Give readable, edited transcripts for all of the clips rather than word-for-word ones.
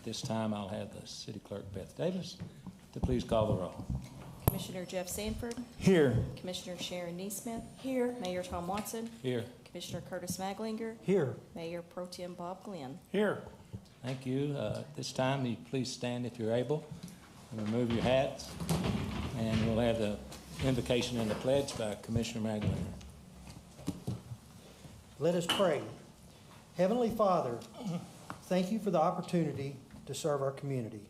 this time, I'll have the City Clerk, Beth Davis, to please call the roll. Commissioner Jeff Sanford. Here. Commissioner Sharon Neesmith. Here. Mayor Tom Watson. Here. Commissioner Curtis Maglinger. Here. Mayor Pro Tem Bob Glenn. Here. Thank you. This time, you please stand if you're able and remove your hats. And we'll have the invocation and the pledge by Commissioner Maglinger. Let us pray. Heavenly Father, thank you for the opportunity to serve our community.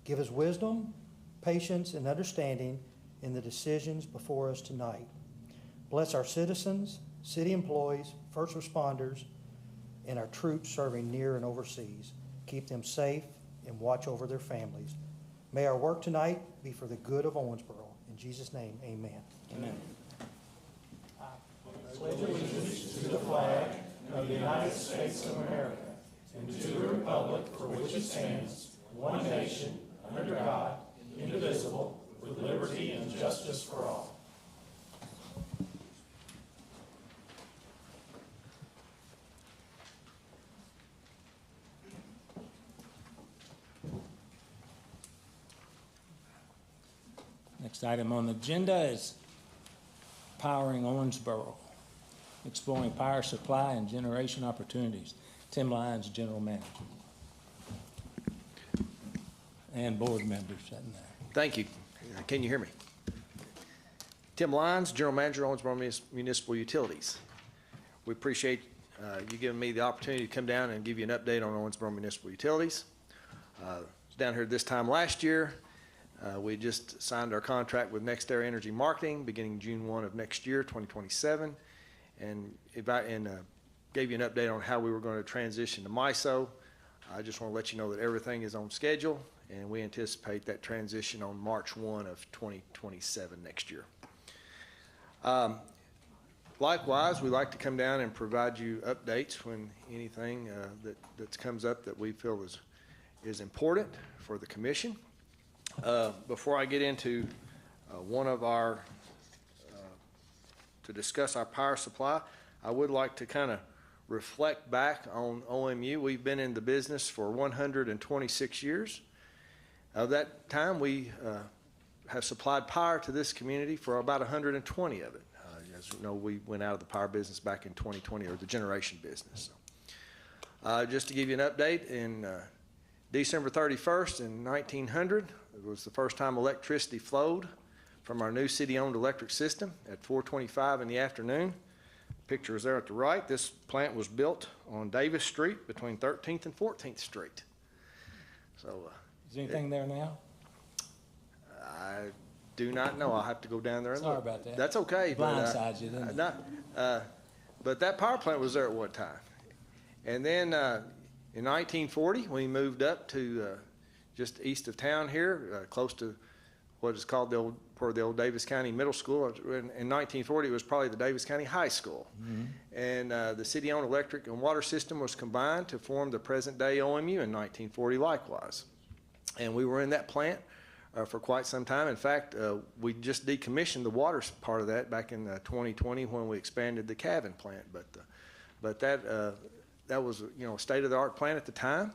Give us wisdom, patience, and understanding in the decisions before us tonight. Bless our citizens, city employees, first responders, and our troops serving near and overseas. Keep them safe and watch over their families. May our work tonight be for the good of Owensboro. In Jesus' name, amen. Amen. I pledge allegiance to the flag of the United States of America and to the republic for which it stands, one nation, under God, indivisible, with liberty and justice for all. Next item on the agenda is Powering Owensboro, Exploring Power Supply and Generation Opportunities. Tim Lyons, General Manager. And board members sitting there. Thank you. Can you hear me? Tim Lyons, General Manager, Owensboro Municipal Utilities. We appreciate you giving me the opportunity to come down and give you an update on Owensboro Municipal Utilities. I was down here this time last year. We just signed our contract with NextEra Energy Marketing beginning June 1 of next year, 2027, and gave you an update on how we were going to transition to MISO. I just want to let you know that everything is on schedule, and we anticipate that transition on March 1 of 2027 next year. Likewise, we like to come down and provide you updates when anything that comes up that we feel is important for the commission. Before I get into to discuss our power supply, I would like to kind of reflect back on OMU. We've been in the business for 126 years. Of that time, we have supplied power to this community for about 120 of it. As you know, we went out of the power business back in 2020, or the generation business. Just to give you an update, in December 31st in 1900, it was the first time electricity flowed from our new city-owned electric system at 4:25 in the afternoon. Picture is there at the right. This plant was built on Davis Street between 13th and 14th Street. So, is there anything there now? I do not know. I'll have to go down there and Sorry look. about that. That's okay. Blindsided you, didn't it? But that power plant was there at one time. And then in 1940, we moved up to just east of town here, close to what is called the old Davis County Middle School. In 1940, it was probably the Davis County High School. Mm-hmm. And the city-owned electric and water system was combined to form the present-day OMU in 1940 likewise. And we were in that plant for quite some time. In fact, we just decommissioned the water part of that back in 2020 when we expanded the Cavan plant. But that was a state-of-the-art plant at the time,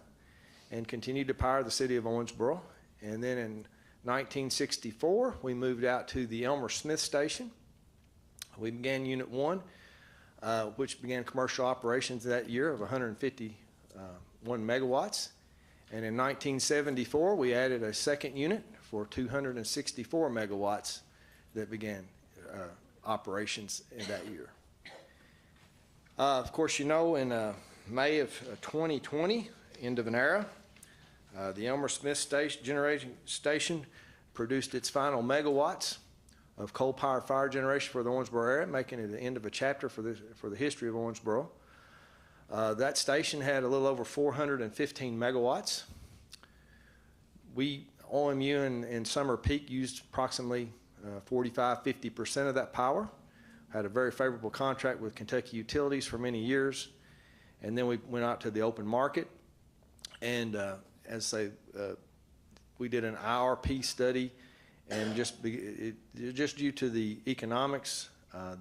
and continued to power the city of Owensboro. And then in 1964, we moved out to the Elmer Smith Station. We began Unit 1, which began commercial operations that year of 151 megawatts. And in 1974, we added a second unit for 264 megawatts that began operations in that year. Of course, in May of 2020, end of an era, the Elmer Smith generating station produced its final megawatts of coal-powered fire generation for the Owensboro area, making it the end of a chapter for the history of Owensboro. That station had a little over 415 megawatts. We, OMU in summer peak, used approximately 45–50% of that power. Had a very favorable contract with Kentucky Utilities for many years. And then we went out to the open market, and as I say, we did an IRP study, and just due to the economics,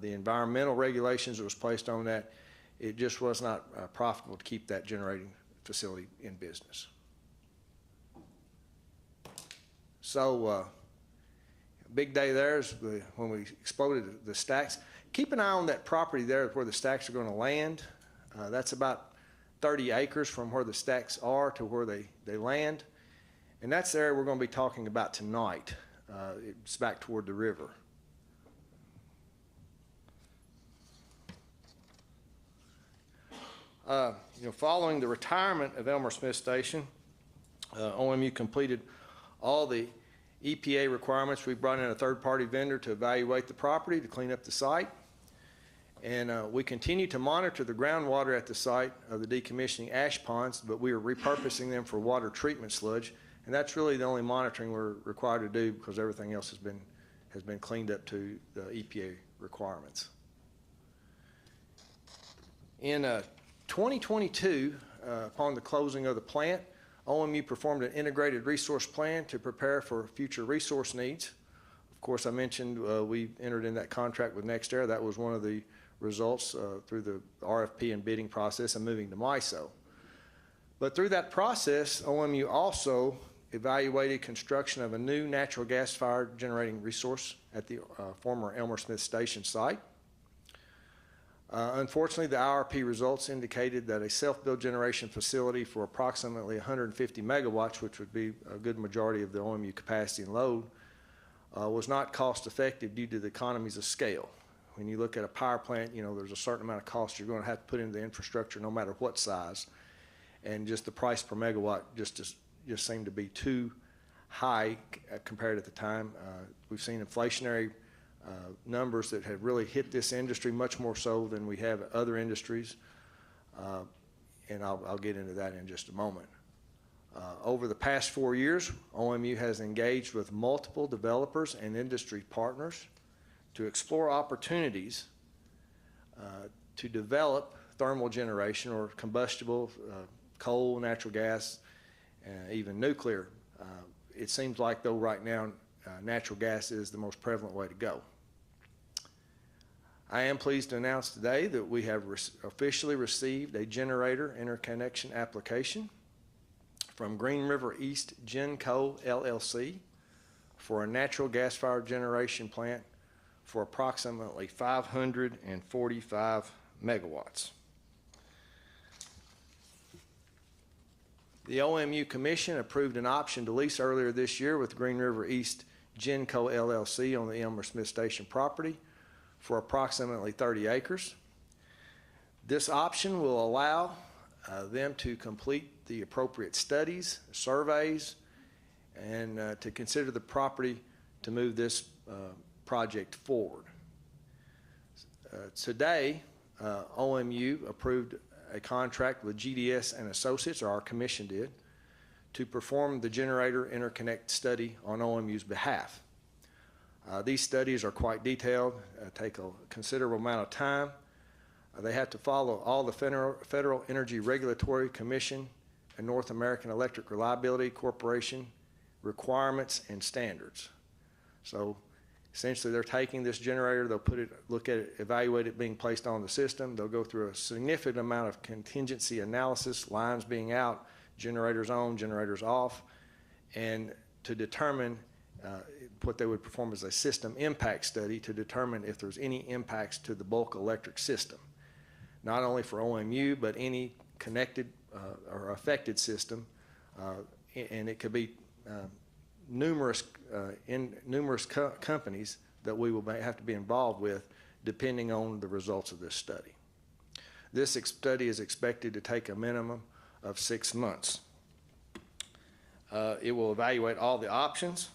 the environmental regulations that was placed on that, it just was not profitable to keep that generating facility in business. So big day there is when we exploded the stacks. Keep an eye on that property there where the stacks are going to land. That's about 30 acres from where the stacks are to where they land. And that's the area we're going to be talking about tonight. It's back toward the river. Following the retirement of Elmer Smith Station, OMU completed all the EPA requirements. We brought in a third-party vendor to evaluate the property, to clean up the site. And we continue to monitor the groundwater at the site of the decommissioning ash ponds, but we are repurposing them for water treatment sludge. And that's really the only monitoring we're required to do because everything else has been cleaned up to the EPA requirements. In 2022, upon the closing of the plant, OMU performed an integrated resource plan to prepare for future resource needs. Of course, I mentioned we entered in that contract with NextEra. That was one of the results through the RFP and bidding process and moving to MISO. But through that process, OMU also evaluated construction of a new natural gas-fired generating resource at the former Elmer Smith Station site. Unfortunately, the IRP results indicated that a self-build generation facility for approximately 150 megawatts, which would be a good majority of the OMU capacity and load, was not cost-effective due to the economies of scale. When you look at a power plant, there's a certain amount of cost you're going to have to put into the infrastructure no matter what size, and just the price per megawatt just seemed to be too high compared at the time. We've seen inflationary numbers that have really hit this industry much more so than we have other industries, and I'll get into that in just a moment. Over the past 4 years, OMU has engaged with multiple developers and industry partners to explore opportunities to develop thermal generation or combustible coal, natural gas, even nuclear. It seems like, though, right now natural gas is the most prevalent way to go. I am pleased to announce today that we have officially received a generator interconnection application from Green River East Genco LLC for a natural gas-fired generation plant for approximately 545 megawatts. The OMU Commission approved an option to lease earlier this year with Green River East Genco LLC on the Elmer Smith Station property for approximately 30 acres. This option will allow them to complete the appropriate studies, surveys, and to consider the property to move this project forward. Today, OMU approved a contract with GDS and Associates, or our commission did, to perform the generator interconnect study on OMU's behalf. These studies are quite detailed, take a considerable amount of time. They have to follow all the Federal Energy Regulatory Commission and North American Electric Reliability Corporation requirements and standards. So essentially they're taking this generator, they'll look at it, evaluate it being placed on the system. They'll go through a significant amount of contingency analysis, lines being out, generators on, generators off, and to determine what they would perform as a system impact study to determine if there's any impacts to the bulk electric system, not only for OMU, but any connected or affected system, and it could be numerous companies that we will have to be involved with depending on the results of this study. This study is expected to take a minimum of 6 months. It will evaluate all the options,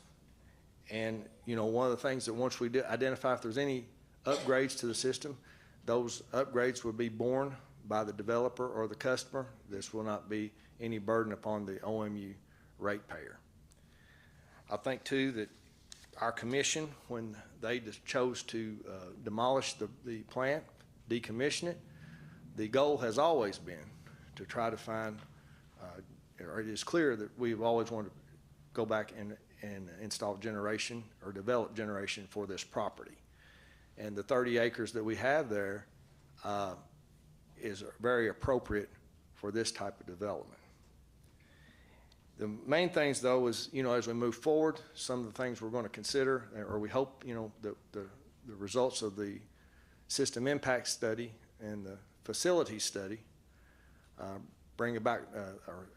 and one of the things that once we identify if there's any upgrades to the system, those upgrades will be borne by the developer or the customer. This will not be any burden upon the OMU ratepayer. I think too that our commission, when they chose to demolish the plant, decommission it, the goal has always been to try to find, or it is clear that we've always wanted to go back and install generation or develop generation for this property. And the 30 acres that we have there is very appropriate for this type of development. The main things, though, is, as we move forward, some of the things we're going to consider, or we hope, the results of the system impact study and the facility study bring about, or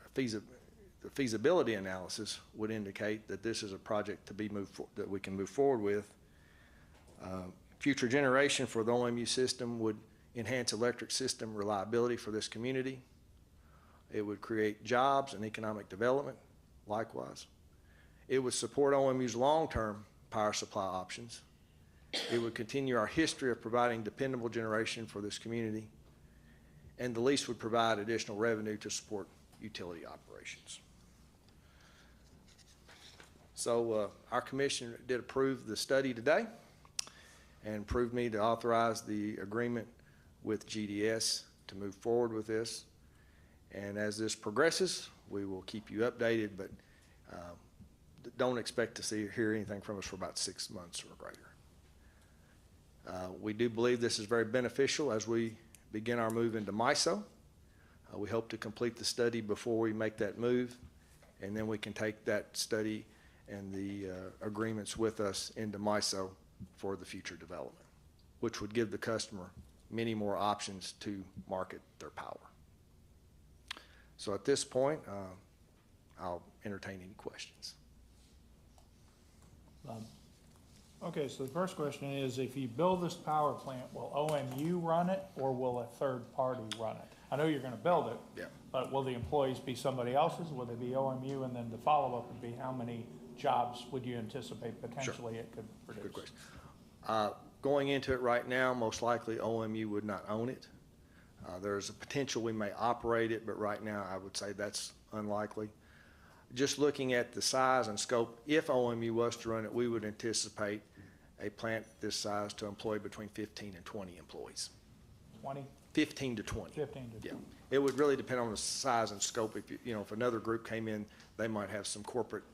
the feasibility analysis would indicate that this is a project to be that we can move forward with. Future generation for the OMU system would enhance electric system reliability for this community. It would create jobs and economic development, likewise. It would support OMU's long-term power supply options. It would continue our history of providing dependable generation for this community. And the lease would provide additional revenue to support utility operations. So our commission did approve the study today and approved me to authorize the agreement with GDS to move forward with this. And as this progresses, we will keep you updated, but don't expect to hear anything from us for about 6 months or greater. We do believe this is very beneficial as we begin our move into MISO. We hope to complete the study before we make that move, and then we can take that study and the agreements with us into MISO for the future development, which would give the customer many more options to market their power. So at this point, I'll entertain any questions. Okay, so the first question is, if you build this power plant, will OMU run it or will a third party run it? I know you're gonna build it. Yeah. But will the employees be somebody else's? Will they be OMU? And then the follow-up would be, how many jobs would you anticipate potentially it could produce? Good question. Going into it right now, most likely OMU would not own it. There's a potential we may operate it, but right now I would say that's unlikely. Just looking at the size and scope, if OMU was to run it, we would anticipate a plant this size to employ between 15 and 20 employees. 20? 15 to 20. 15 to 20. Yeah. It would really depend on the size and scope. If if another group came in, they might have some corporate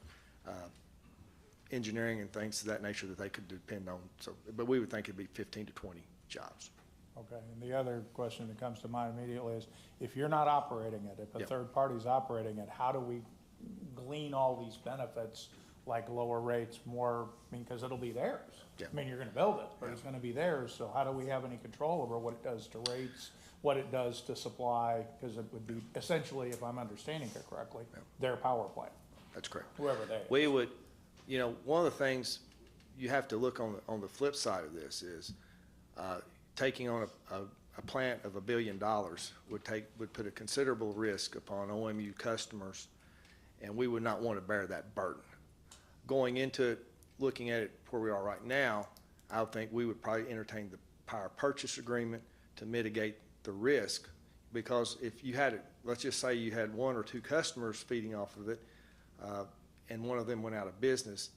engineering and things of that nature that they could depend on. So, but we would think it'd be 15 to 20 jobs. Okay, and the other question that comes to mind immediately is, if you're not operating it, if a Yep. third party's operating it, how do we glean all these benefits, like lower rates, more, because it'll be theirs? Yeah. I mean, you're gonna build it, but it's gonna be theirs, so how do we have any control over what it does to rates, what it does to supply? Because it would be essentially, if I'm understanding it correctly, their power plant, That's correct. whoever they are. We would, one of the things you have to look on the flip side of this is taking on a plant of $1 billion would put a considerable risk upon OMU customers, and we would not want to bear that burden. Going into it, looking at it where we are right now, I would think we would probably entertain the power purchase agreement to mitigate the risk, because if you had it, let's just say you had 1 or 2 customers feeding off of it, and one of them went out of business,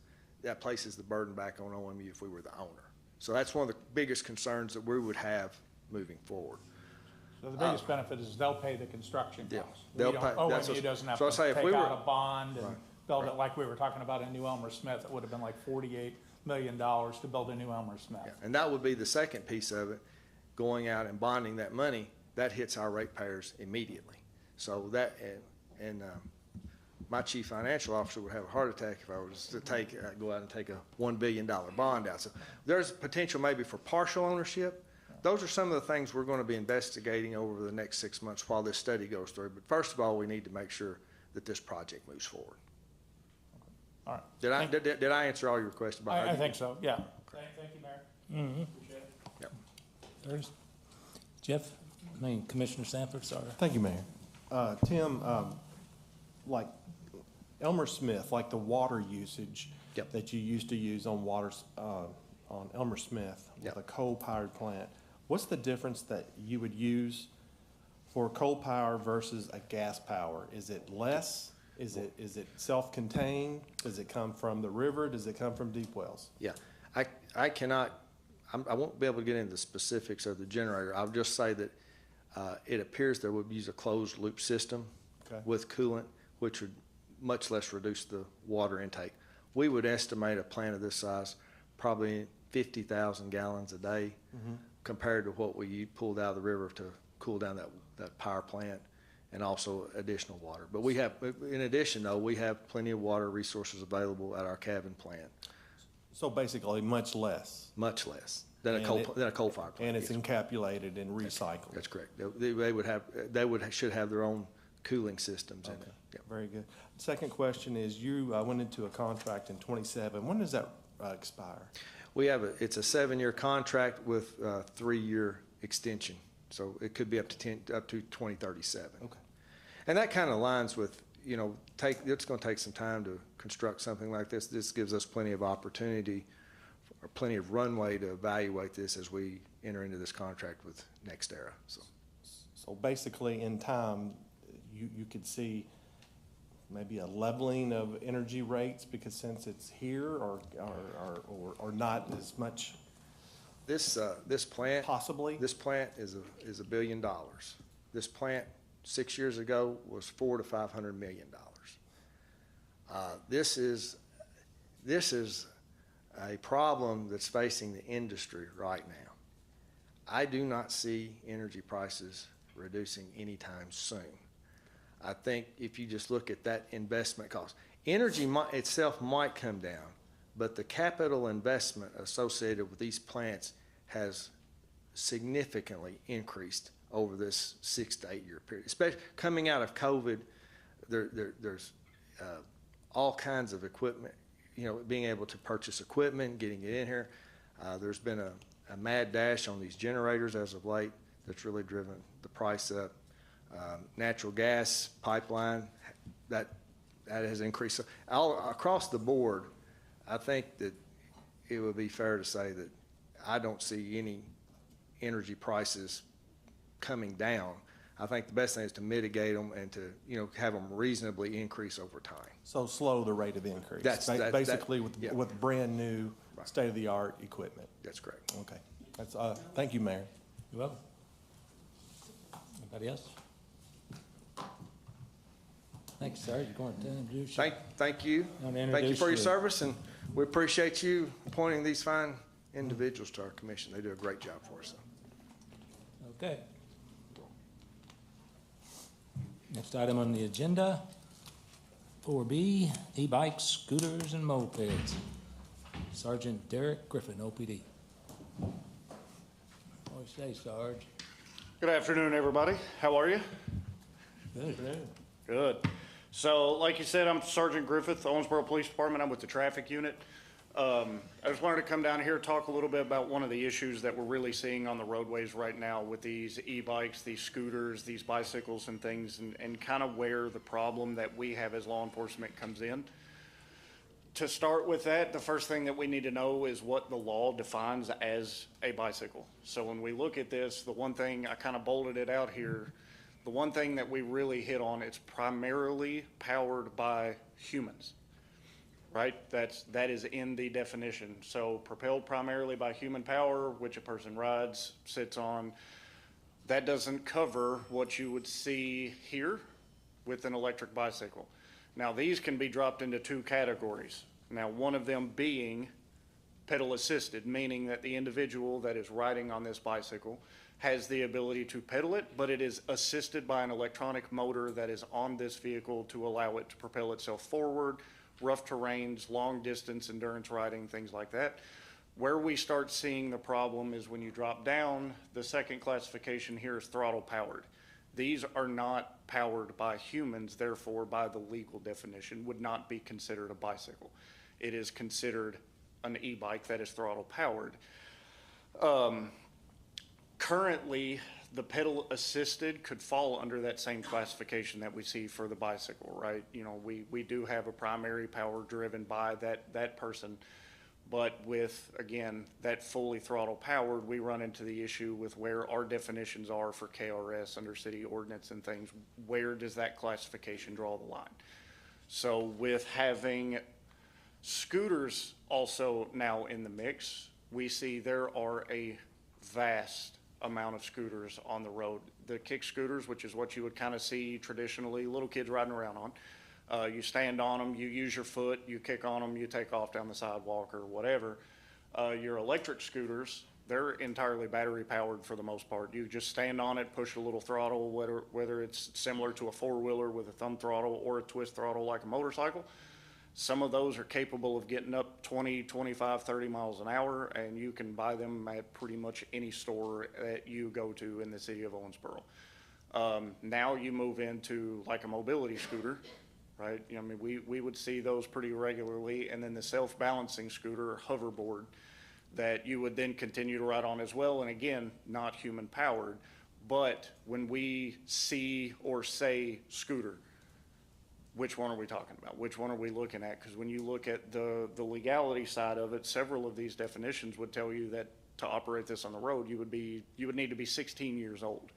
that places the burden back on OMU if we were the owner. So that's one of the biggest concerns that we would have moving forward. So the biggest benefit is they'll pay the construction Yeah, costs. they'll pay- that's OMU what- doesn't have so I to say if take we were- out a bond and Right, build it like we were talking about in New Elmer Smith. It would have been like $48 million to build a New Elmer Smith. Yeah, and that would be the second piece of it, going out and bonding that money, that hits our ratepayers immediately. So that, and my chief financial officer would have a heart attack if I was to go out and take a $1 billion bond out. So there's potential maybe for partial ownership. Those are some of the things we're going to be investigating over the next 6 months while this study goes through. But first of all, we need to make sure that this project moves forward. All right. Did I answer all your questions? I think so, yeah. Thank you, Mayor. Appreciate it. Yep. There's Jeff, Commissioner Sanford, sorry. Thank you, Mayor. Tim, like Elmer Smith, like the water usage Yep. that you used to use on on Elmer Smith with Yep. a coal-powered plant, what's the difference that you would use for coal power versus a gas power? Is it less? Is it self-contained? Does it come from the river? Does it come from deep wells? Yeah, I cannot, I won't be able to get into the specifics of the generator. I'll just say that it appears that we'd use a closed loop system Okay. with coolant, which would much less reduce the water intake. We would estimate a plant of this size, probably 50,000 gallons a day, compared to what we pulled out of the river to cool down that power plant. and also additional water. But we have, in addition though, we have plenty of water resources available at our cabin plant, So basically, much less, much less than a And coal-fired plant. and it's Yes. encapsulated and recycled. That's correct. Should have their own cooling systems in it. Okay, Yep. very good. Second question is, you went into a contract in '27. When does that expire? It's a 7-year contract with a 3-year extension, so it could be up to 2037. Okay. And that kind of aligns with, it's going to take some time to construct something like this. This gives us plenty of opportunity, or plenty of runway to evaluate this as we enter into this contract with NextEra. So basically, in time, you could see maybe a leveling of energy rates, because since it's here, or not as much This plant. possibly? This plant is $1 billion. This plant 6 years ago was $400 to $500 million. This is a problem that's facing the industry right now. I do not see energy prices reducing anytime soon. I think if you just look at that investment cost, energy itself might come down, but the capital investment associated with these plants has significantly increased over this 6 to 8 year period. Especially coming out of COVID, there's all kinds of equipment, being able to purchase equipment, getting it in here. There's been a mad dash on these generators as of late that's really driven the price up. Natural gas pipeline, that has increased. So all across the board, I think that it would be fair to say that I don't see any energy prices coming down. I think the best thing is to mitigate them and to, have them reasonably increase over time. So slow the rate of increase. Basically yeah. with brand new, Right. state-of-the-art equipment. That's correct. Okay. That's, thank you, Mayor. You're welcome. Anybody else? Thanks, sir. You're going to introduce you. Thank you. Want to Thank you introduce for your you? service, and we appreciate you appointing these fine individuals to our commission. They do a great job for us. Okay. Next item on the agenda, 4B, e-bikes, scooters, and mopeds. Sergeant Derek Griffin, OPD. What do you say, Sarge? Good afternoon, everybody. How are you? Good. Good. So, like you said, I'm Sergeant Griffith, Owensboro Police Department. I'm with the traffic unit. I just wanted to come down here, talk a little bit about one of the issues that we're really seeing on the roadways right now with these e-bikes, these scooters, these bicycles and things, and kind of where the problem that we have as law enforcement comes in. To start with that, the first thing that we need to know is what the law defines as a bicycle. So when we look at this, the one thing, I kind of bolded it out here, the one thing that we really hit on, it's primarily powered by humans, right? That is in the definition. So propelled primarily by human power, which a person rides, sits on. That doesn't cover what you would see here with an electric bicycle. Now, these can be dropped into two categories. Now, one of them being pedal assisted, meaning that the individual that is riding on this bicycle has the ability to pedal it, but it is assisted by an electronic motor that is on this vehicle to allow it to propel itself forward, rough terrains, long distance endurance riding, things like that. Where we start seeing the problem is when you drop down, the second classification here is throttle powered. These are not powered by humans, therefore by the legal definition would not be considered a bicycle. It is considered an e-bike that is throttle powered. Currently, the pedal assisted could fall under that same classification that we see for the bicycle, right? We do have a primary power driven by that person. But with, again, that fully throttle powered, we run into the issue with where our definitions are for KRS under city ordinance and things. Where does that classification draw the line? So with having scooters also now in the mix, we see there are a vast amount of scooters on the road. The kick scooters, which is what you would kind of see traditionally, little kids riding around on. You stand on them, you use your foot, you kick on them, you take off down the sidewalk or whatever. Your electric scooters, they're entirely battery powered for the most part. You just stand on it, push a little throttle, whether it's similar to a four-wheeler with a thumb throttle or a twist throttle like a motorcycle. Some of those are capable of getting up 20, 25, 30 miles an hour, and you can buy them at pretty much any store that you go to in the city of Owensboro. Now you move into like a mobility scooter, right? I mean, we would see those pretty regularly, and then the self-balancing scooter or hoverboard that you would then continue to ride on as well, and again, not human powered. But when we see or say scooter, which one are we talking about? Which one are we looking at? Because when you look at the legality side of it, several of these definitions would tell you that to operate this on the road, you would need to be 16 years old.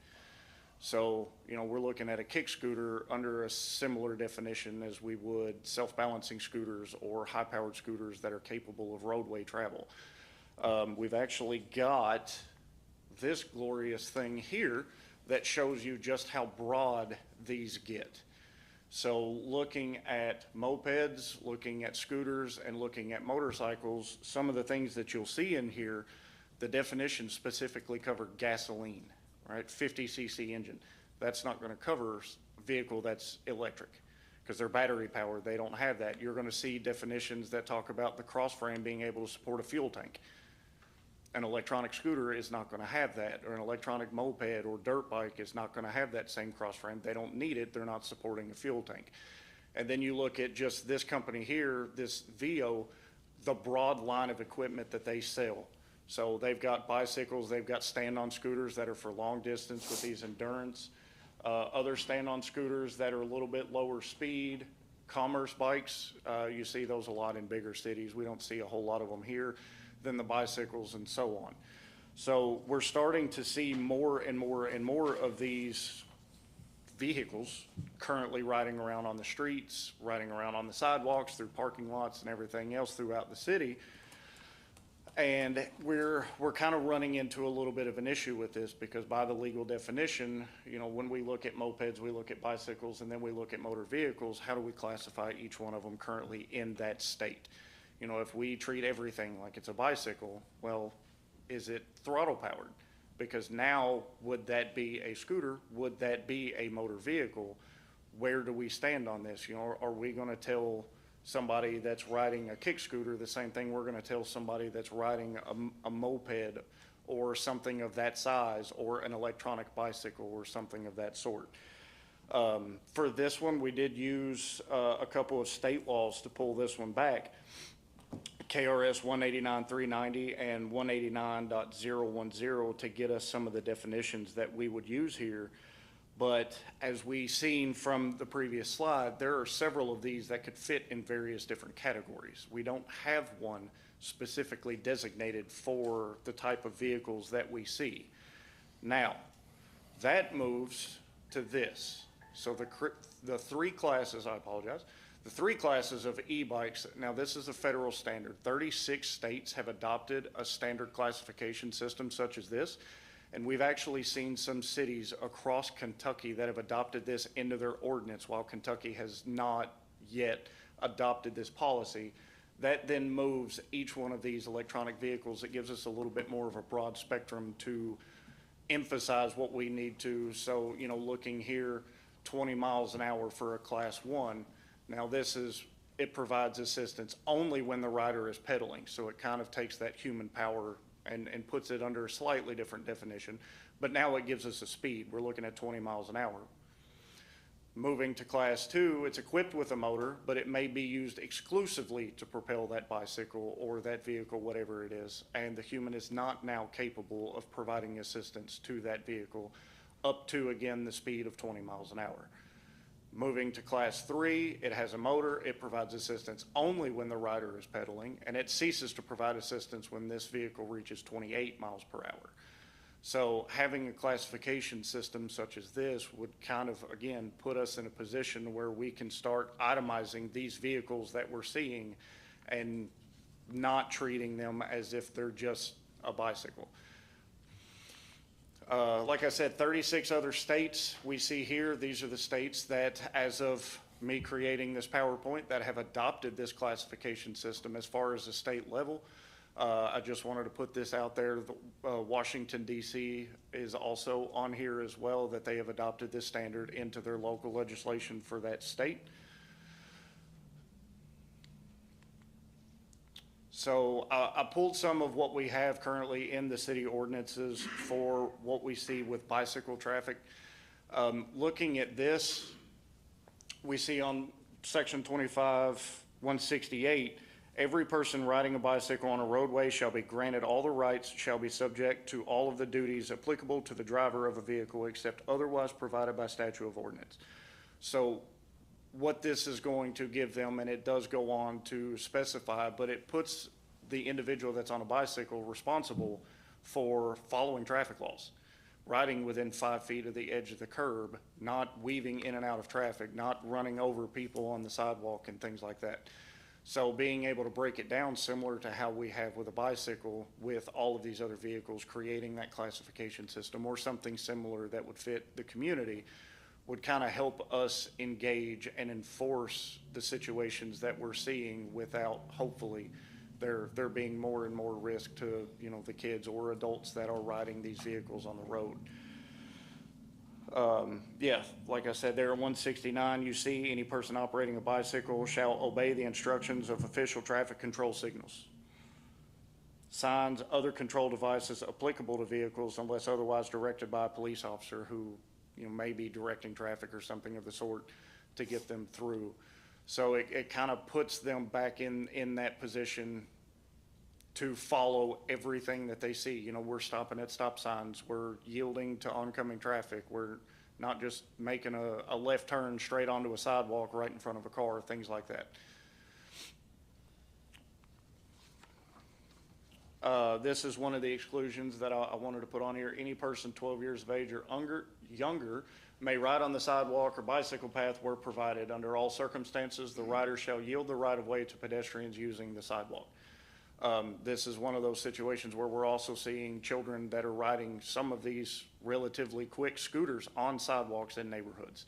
So, you know, we're looking at a kick scooter under a similar definition as we would self-balancing scooters or high-powered scooters that are capable of roadway travel. We've actually got this glorious thing here that shows you just how broad these get. So looking at mopeds, looking at scooters, and looking at motorcycles, some of the things that you'll see in here, the definitions specifically cover gasoline, right? 50cc engine. That's not going to cover a vehicle that's electric because they're battery powered. They don't have that. You're going to see definitions that talk about the cross frame being able to support a fuel tank. An electronic scooter is not going to have that, or an electronic moped or dirt bike is not going to have that same cross frame. They don't need it. They're not supporting a fuel tank. And then you look at just this company here, this VO, the broad line of equipment that they sell. So they've got bicycles, they've got stand-on scooters that are for long distance with these endurance, other stand-on scooters that are a little bit lower speed, commerce bikes. You see those a lot in bigger cities. We don't see a whole lot of them here. Than the bicycles and so on. So we're starting to see more and more and more of these vehicles currently riding around on the streets, riding around on the sidewalks, through parking lots and everything else throughout the city. And we're kind of running into a little bit of an issue with this because by the legal definition, you know, when we look at mopeds, we look at bicycles, and then we look at motor vehicles, how do we classify each one of them currently in that state? You know, if we treat everything like it's a bicycle, well, is it throttle powered? Because now, would that be a scooter? Would that be a motor vehicle? Where do we stand on this? You know, are we going to tell somebody that's riding a kick scooter the same thing we're going to tell somebody that's riding a moped or something of that size, or an electronic bicycle or something of that sort? For this one, we did use a couple of state laws to pull this one back. KRS 189.390 and 189.010 to get us some of the definitions that we would use here. But as we seen from the previous slide, there are several of these that could fit in various different categories. We don't have one specifically designated for the type of vehicles that we see. Now, that moves to this. So the three classes, I apologize, the three classes of e-bikes, now this is a federal standard. 36 states have adopted a standard classification system such as this, and we've actually seen some cities across Kentucky that have adopted this into their ordinance while Kentucky has not yet adopted this policy. That then moves each one of these electronic vehicles. It gives us a little bit more of a broad spectrum to emphasize what we need to. So, you know, looking here, 20 miles an hour for a class 1. Now it provides assistance only when the rider is pedaling. So it kind of takes that human power and puts it under a slightly different definition. But now it gives us a speed. We're looking at 20 miles an hour. Moving to class 2, it's equipped with a motor, but it may be used exclusively to propel that bicycle or that vehicle, whatever it is. And the human is not now capable of providing assistance to that vehicle up to, again, the speed of 20 miles an hour. Moving to class 3, it has a motor. It provides assistance only when the rider is pedaling, and it ceases to provide assistance when this vehicle reaches 28 miles per hour. So having a classification system such as this would kind of, again, put us in a position where we can start itemizing these vehicles that we're seeing and not treating them as if they're just a bicycle. Like I said, 36 other states we see here. These are the states that, as of me creating this PowerPoint, that have adopted this classification system as far as the state level. I just wanted to put this out there. Washington DC is also on here as well, that they have adopted this standard into their local legislation for that state. So I pulled some of what we have currently in the city ordinances for what we see with bicycle traffic. Looking at this, we see on section 25-168, every person riding a bicycle on a roadway shall be granted all the rights, shall be subject to all of the duties applicable to the driver of a vehicle except otherwise provided by statute of ordinance. So what this is going to give them, and it does go on to specify, but it puts the individual that's on a bicycle responsible for following traffic laws, riding within 5 feet of the edge of the curb, not weaving in and out of traffic, not running over people on the sidewalk and things like that. So being able to break it down similar to how we have with a bicycle with all of these other vehicles, creating that classification system or something similar that would fit the community would kind of help us engage and enforce the situations that we're seeing without, hopefully, there being more and more risk to, you know, the kids or adults that are riding these vehicles on the road. Yeah, like I said, there at 169, you see any person operating a bicycle shall obey the instructions of official traffic control signals, signs, other control devices applicable to vehicles unless otherwise directed by a police officer who, you know, may be directing traffic or something of the sort to get them through. So it kind of puts them back in that position to follow everything that they see. You know, we're stopping at stop signs, we're yielding to oncoming traffic, we're not just making a left turn straight onto a sidewalk right in front of a car, things like that. This is one of the exclusions that I wanted to put on here. Any person 12 years of age or younger may ride on the sidewalk or bicycle path where provided. Under all circumstances, the rider shall yield the right of way to pedestrians using the sidewalk. This is one of those situations where we're also seeing children that are riding some of these relatively quick scooters on sidewalks in neighborhoods.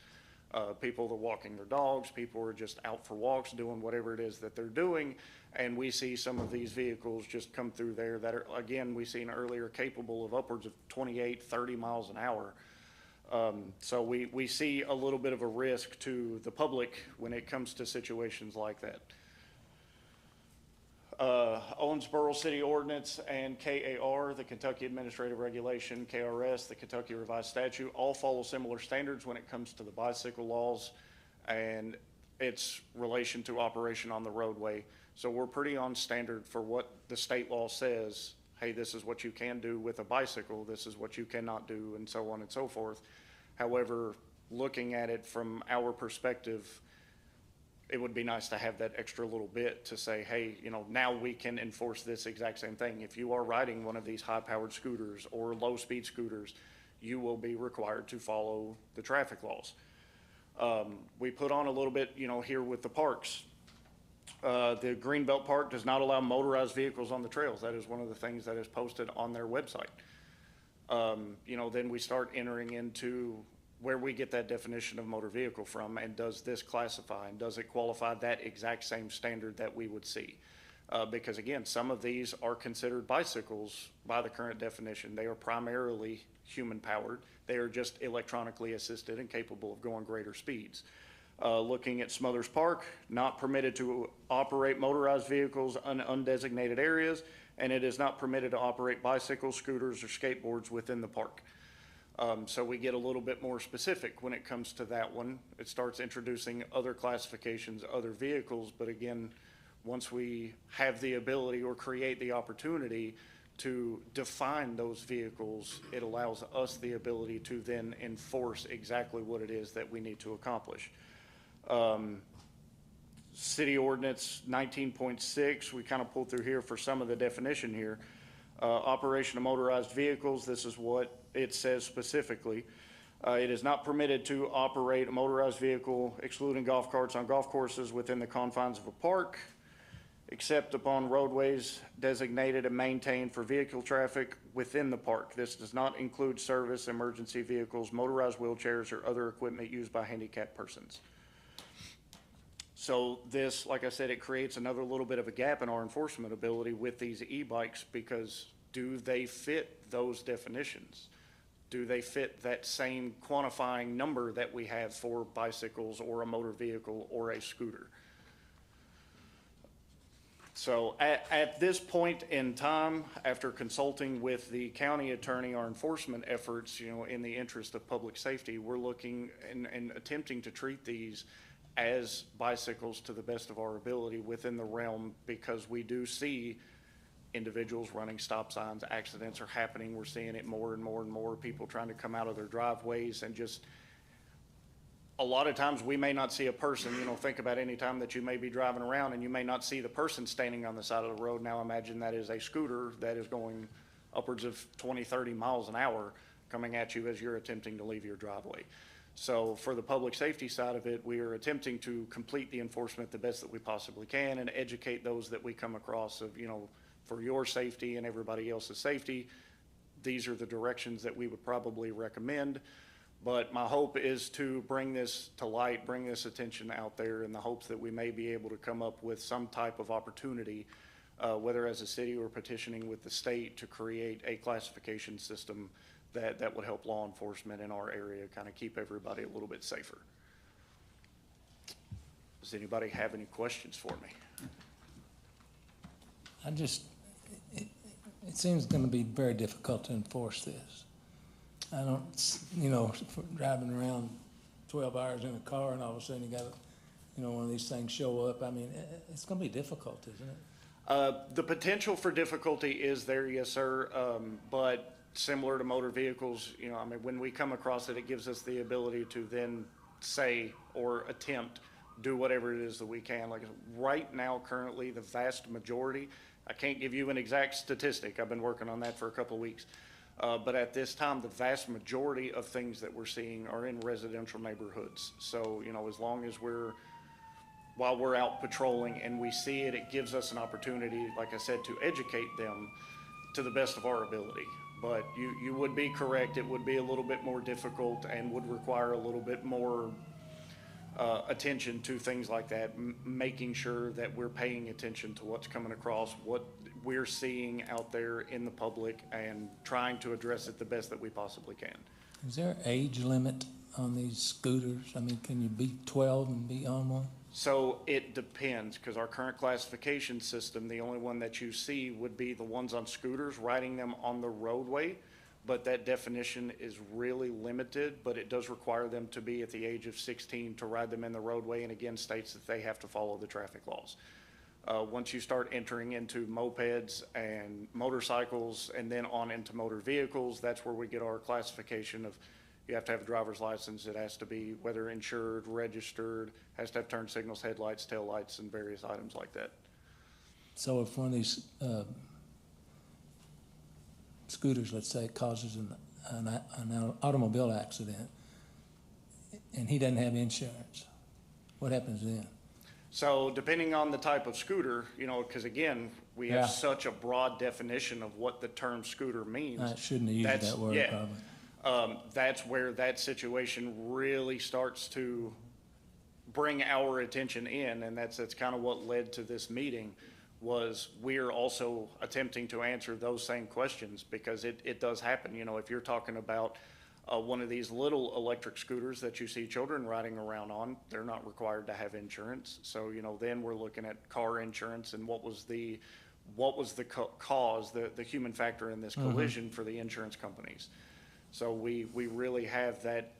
People are walking their dogs, people are just out for walks, doing whatever it is that they're doing, and we see some of these vehicles just come through there that are, again, we seen earlier, capable of upwards of 28, 30 miles an hour. So we see a little bit of a risk to the public when it comes to situations like that. Owensboro City Ordinance and KAR, the Kentucky Administrative Regulation, KRS, the Kentucky Revised Statute, all follow similar standards when it comes to the bicycle laws and its relation to operation on the roadway. So we're pretty on standard for what the state law says. Hey, this is what you can do with a bicycle, this is what you cannot do, and so on and so forth. However, looking at it from our perspective, it would be nice to have that extra little bit to say, hey, you know, now we can enforce this exact same thing. If you are riding one of these high-powered scooters or low-speed scooters, you will be required to follow the traffic laws. We put on a little bit, you know, here with the parks. The Greenbelt Park does not allow motorized vehicles on the trails. That is one of the things that is posted on their website. You know, then we start entering into where we get that definition of motor vehicle from, and does this classify, and does it qualify that exact same standard that we would see? Because again, some of these are considered bicycles by the current definition. They are primarily human powered. They are just electronically assisted and capable of going greater speeds. Looking at Smothers Park, not permitted to operate motorized vehicles in undesignated areas, and it is not permitted to operate bicycles, scooters, or skateboards within the park. So we get a little bit more specific when it comes to that one. It starts introducing other classifications, other vehicles, but again, once we have the ability or create the opportunity to define those vehicles, it allows us the ability to then enforce exactly what it is that we need to accomplish. City Ordinance 19.6, we kind of pulled through here for some of the definition here. Operation of motorized vehicles, this is what it says specifically. It is not permitted to operate a motorized vehicle, excluding golf carts, on golf courses within the confines of a park, except upon roadways designated and maintained for vehicle traffic within the park. This does not include service, emergency vehicles, motorized wheelchairs, or other equipment used by handicapped persons. So this, like I said, it creates another little bit of a gap in our enforcement ability with these e-bikes, because do they fit those definitions? Do they fit that same quantifying number that we have for bicycles or a motor vehicle or a scooter? So at this point in time, after consulting with the county attorney, our enforcement efforts, in the interest of public safety, we're looking and attempting to treat these as bicycles to the best of our ability within the realm, because we do see individuals running stop signs, accidents are happening. We're seeing it more and more and more, people trying to come out of their driveways, and just a lot of times we may not see a person. Think about any time that you may be driving around and you may not see the person standing on the side of the road. Now imagine that is a scooter that is going upwards of 20, 30 miles an hour coming at you as you're attempting to leave your driveway. So for the public safety side of it, we are attempting to complete the enforcement the best that we possibly can and educate those that we come across of, for your safety and everybody else's safety, these are the directions that we would probably recommend. But my hope is to bring this to light, bring this attention out there, in the hopes that we may be able to come up with some type of opportunity, whether as a city or petitioning with the state, to create a classification system that would help law enforcement in our area kind of keep everybody a little bit safer. Does anybody have any questions for me? It seems going to be very difficult to enforce this. I don't, for driving around 12 hours in a car and all of a sudden you got, one of these things show up. I mean, it's going to be difficult, isn't it? The potential for difficulty is there, yes, sir. But similar to motor vehicles, when we come across it, it gives us the ability to then say or attempt, do whatever it is that we can. Like right now, currently, the vast majority, I can't give you an exact statistic. I've been working on that for a couple of weeks. But at this time, the vast majority of things that we're seeing are in residential neighborhoods. So, as long as while we're out patrolling and we see it, it gives us an opportunity, like I said, to educate them to the best of our ability. But you would be correct, it would be a little bit more difficult and would require a little bit more attention to things like that, making sure that we're paying attention to what's coming across, what we're seeing out there in the public, and trying to address it the best that we possibly can. Is there an age limit on these scooters? I mean, can you be 12 and be on one? So it depends, because our current classification system, the only one that you see would be the ones on scooters, riding them on the roadway. But that definition is really limited, but it does require them to be at the age of 16 to ride them in the roadway, and again states that they have to follow the traffic laws. Once you start entering into mopeds and motorcycles and then on into motor vehicles, that's where we get our classification of, you have to have a driver's license, it has to be whether insured, registered, has to have turn signals, headlights, taillights, and various items like that. So if one of these scooters, let's say, causes an automobile accident and he doesn't have insurance, what happens then? So depending on the type of scooter, because again, we have such a broad definition of what the term scooter means. I shouldn't have used that word, probably. That's where that situation really starts to bring our attention in, and that's kind of what led to this meeting. Was we're also attempting to answer those same questions, because it does happen. If you're talking about one of these little electric scooters that you see children riding around on, they're not required to have insurance. So, then we're looking at car insurance and what was the cause, the human factor in this collision for the insurance companies. So we really have that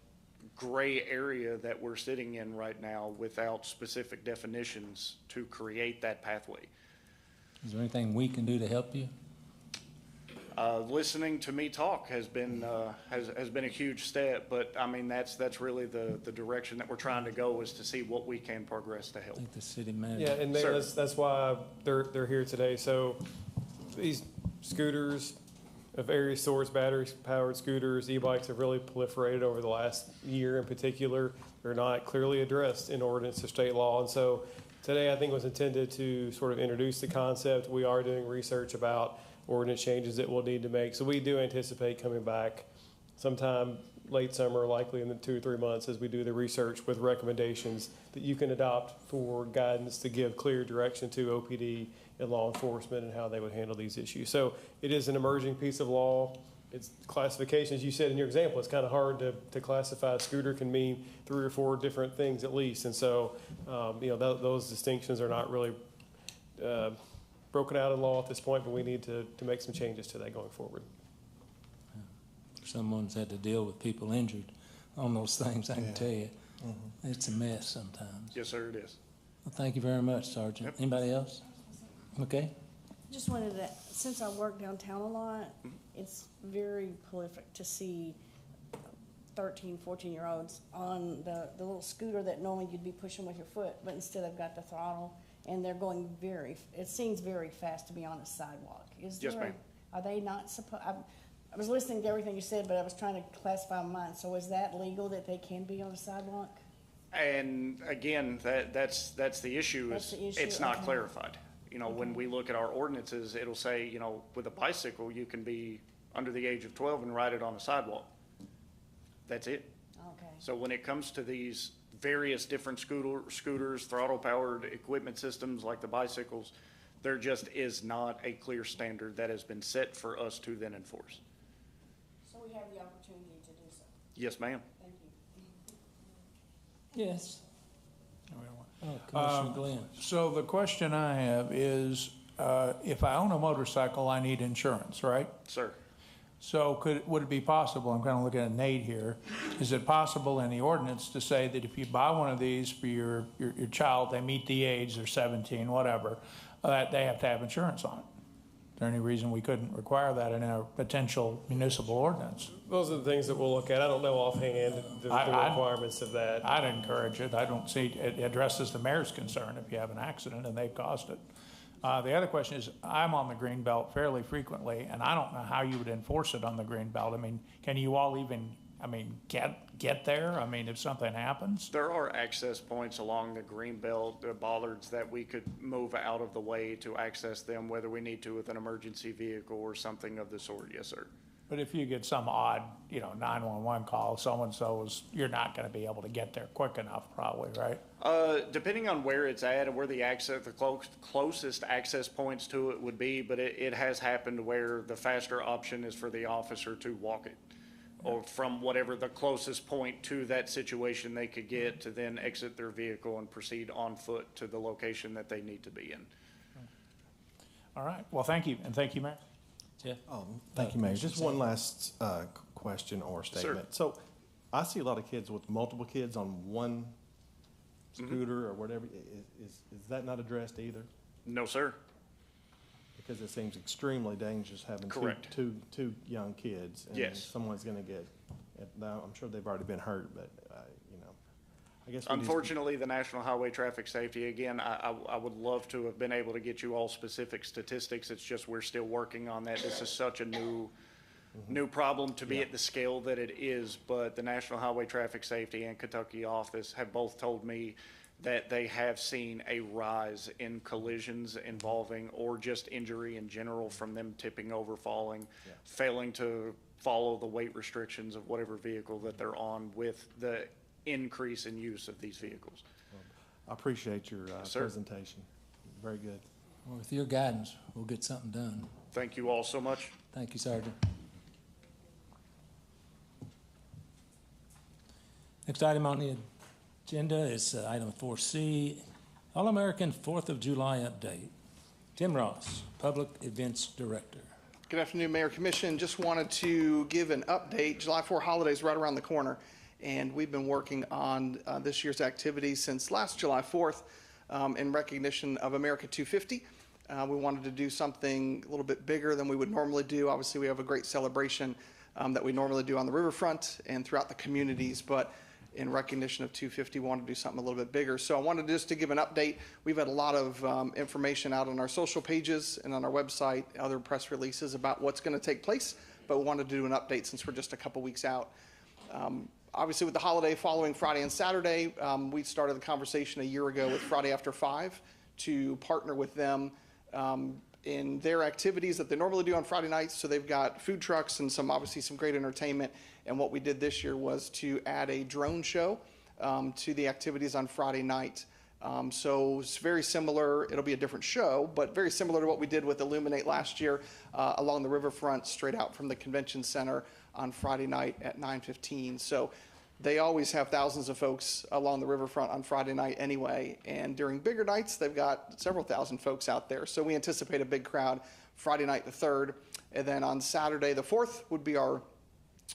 gray area that we're sitting in right now without specific definitions to create that pathway. Is there anything we can do to help you? Listening to me talk has been a huge step, but I mean that's really the direction that we're trying to go, is to see what we can progress to help. I think the city manager. Yeah, and that's why they're here today. So these scooters of various sorts, battery-powered scooters, e-bikes, have really proliferated over the last year in particular. They're not clearly addressed in ordinance or state law, and so today I think was intended to sort of introduce the concept. We are doing research about ordinance changes that we'll need to make. So we do anticipate coming back sometime late summer, likely in the 2 or 3 months, as we do the research with recommendations that you can adopt for guidance to give clear direction to OPD and law enforcement and how they would handle these issues. So it is an emerging piece of law. It's classifications. You said in your example, it's kind of hard to classify. A scooter can mean 3 or 4 different things at least. And so, those distinctions are not really broken out in law at this point, but we need to make some changes to that going forward. Someone's had to deal with people injured on those things, I can tell you. It's a mess sometimes. Yes, sir, it is. Well, thank you very much, Sergeant. Yep. Anybody else? Okay. Just wanted to, since I work downtown a lot, it's very prolific to see 13, 14-year-olds on the little scooter that normally you'd be pushing with your foot, but instead they've got the throttle, and they're going it seems very fast to be on a sidewalk. Yes, ma'am. Are they not supposed, I was listening to everything you said, but I was trying to classify mine. So is that legal that they can be on a sidewalk? And again, that's the issue, That's is the issue, it's not okay. clarified. When we look at our ordinances, it'll say, with a bicycle, you can be under the age of 12 and ride it on a sidewalk. That's it. Okay. So when it comes to these various different scooters, throttle-powered equipment systems like the bicycles, there just is not a clear standard that has been set for us to then enforce. So we have the opportunity to do so. Yes, ma'am. Thank you. Yes. Commissioner Glenn. So the question I have is, if I own a motorcycle, I need insurance, right? Sir. So would it be possible, I'm kind of looking at Nate here, is it possible in the ordinance to say that if you buy one of these for your child, they meet the age, they're 17, whatever, that they have to have insurance on it? Is there any reason we couldn't require that in our potential municipal ordinance? Those are the things that we'll look at. I don't know offhand the requirements of that. I'd encourage it. I don't see, it addresses the mayor's concern if you have an accident and they've caused it. The other question is, I'm on the green belt fairly frequently, and I don't know how you would enforce it on the green belt. I mean, can you all even, get there? I mean, if something happens? There are access points along the green belt, the bollards that we could move out of the way to access them, whether we need to with an emergency vehicle or something of the sort. Yes, sir. But if you get some odd, 911 call, so-and-so's, you're not gonna be able to get there quick enough probably, right? Depending on where it's at and where the closest access points to it would be, but it has happened where the faster option is for the officer to walk it, or from whatever the closest point to that situation they could get to then exit their vehicle and proceed on foot to the location that they need to be in. All right, well, thank you, and thank you, Mayor. Jeff? Thank you, Mayor. Just one last question or statement. So I see a lot of kids with multiple kids on one scooter or whatever. Is that not addressed either? No, sir. Because it seems extremely dangerous having Correct. two young kids. And Yes. someone's going to get, I'm sure they've already been hurt, but, I guess. Unfortunately, the National Highway Traffic Safety, again, I would love to have been able to get you all specific statistics. It's just we're still working on that. This is such a new problem to be at the scale that it is. But the National Highway Traffic Safety and Kentucky office have both told me that they have seen a rise in collisions involving or just injury in general from them tipping over, falling, failing to follow the weight restrictions of whatever vehicle that they're on with the increase in use of these vehicles. I appreciate your sir. presentation. Very good. Well, with your guidance, we'll get something done. Thank you all so much. Thank you, Sergeant. Next item on the agenda is item 4C, All-American 4th of July update. Tim Ross, Public Events Director. Good afternoon, Mayor, Commission. Just wanted to give an update. July 4 holiday is right around the corner, and we've been working on this year's activities since last July 4th in recognition of America 250. We wanted to do something a little bit bigger than we would normally do. Obviously, we have a great celebration that we normally do on the riverfront and throughout the communities, but in recognition of 250, we wanted to do something a little bit bigger. So I wanted just to give an update. We've had a lot of information out on our social pages and on our website, other press releases about what's going to take place, but we wanted to do an update since we're just a couple weeks out. Obviously, with the holiday following Friday and Saturday, we started the conversation a year ago with Friday After 5 to partner with them in their activities that they normally do on Friday nights. So they've got food trucks and obviously some great entertainment. And what we did this year was to add a drone show to the activities on Friday night. So it's very similar. It'll be a different show, but very similar to what we did with Illuminate last year along the riverfront, straight out from the convention center on Friday night at 9:15. So they always have thousands of folks along the riverfront on Friday night anyway. And during bigger nights, they've got several thousand folks out there. So we anticipate a big crowd Friday night the 3rd. And then on Saturday the 4th would be our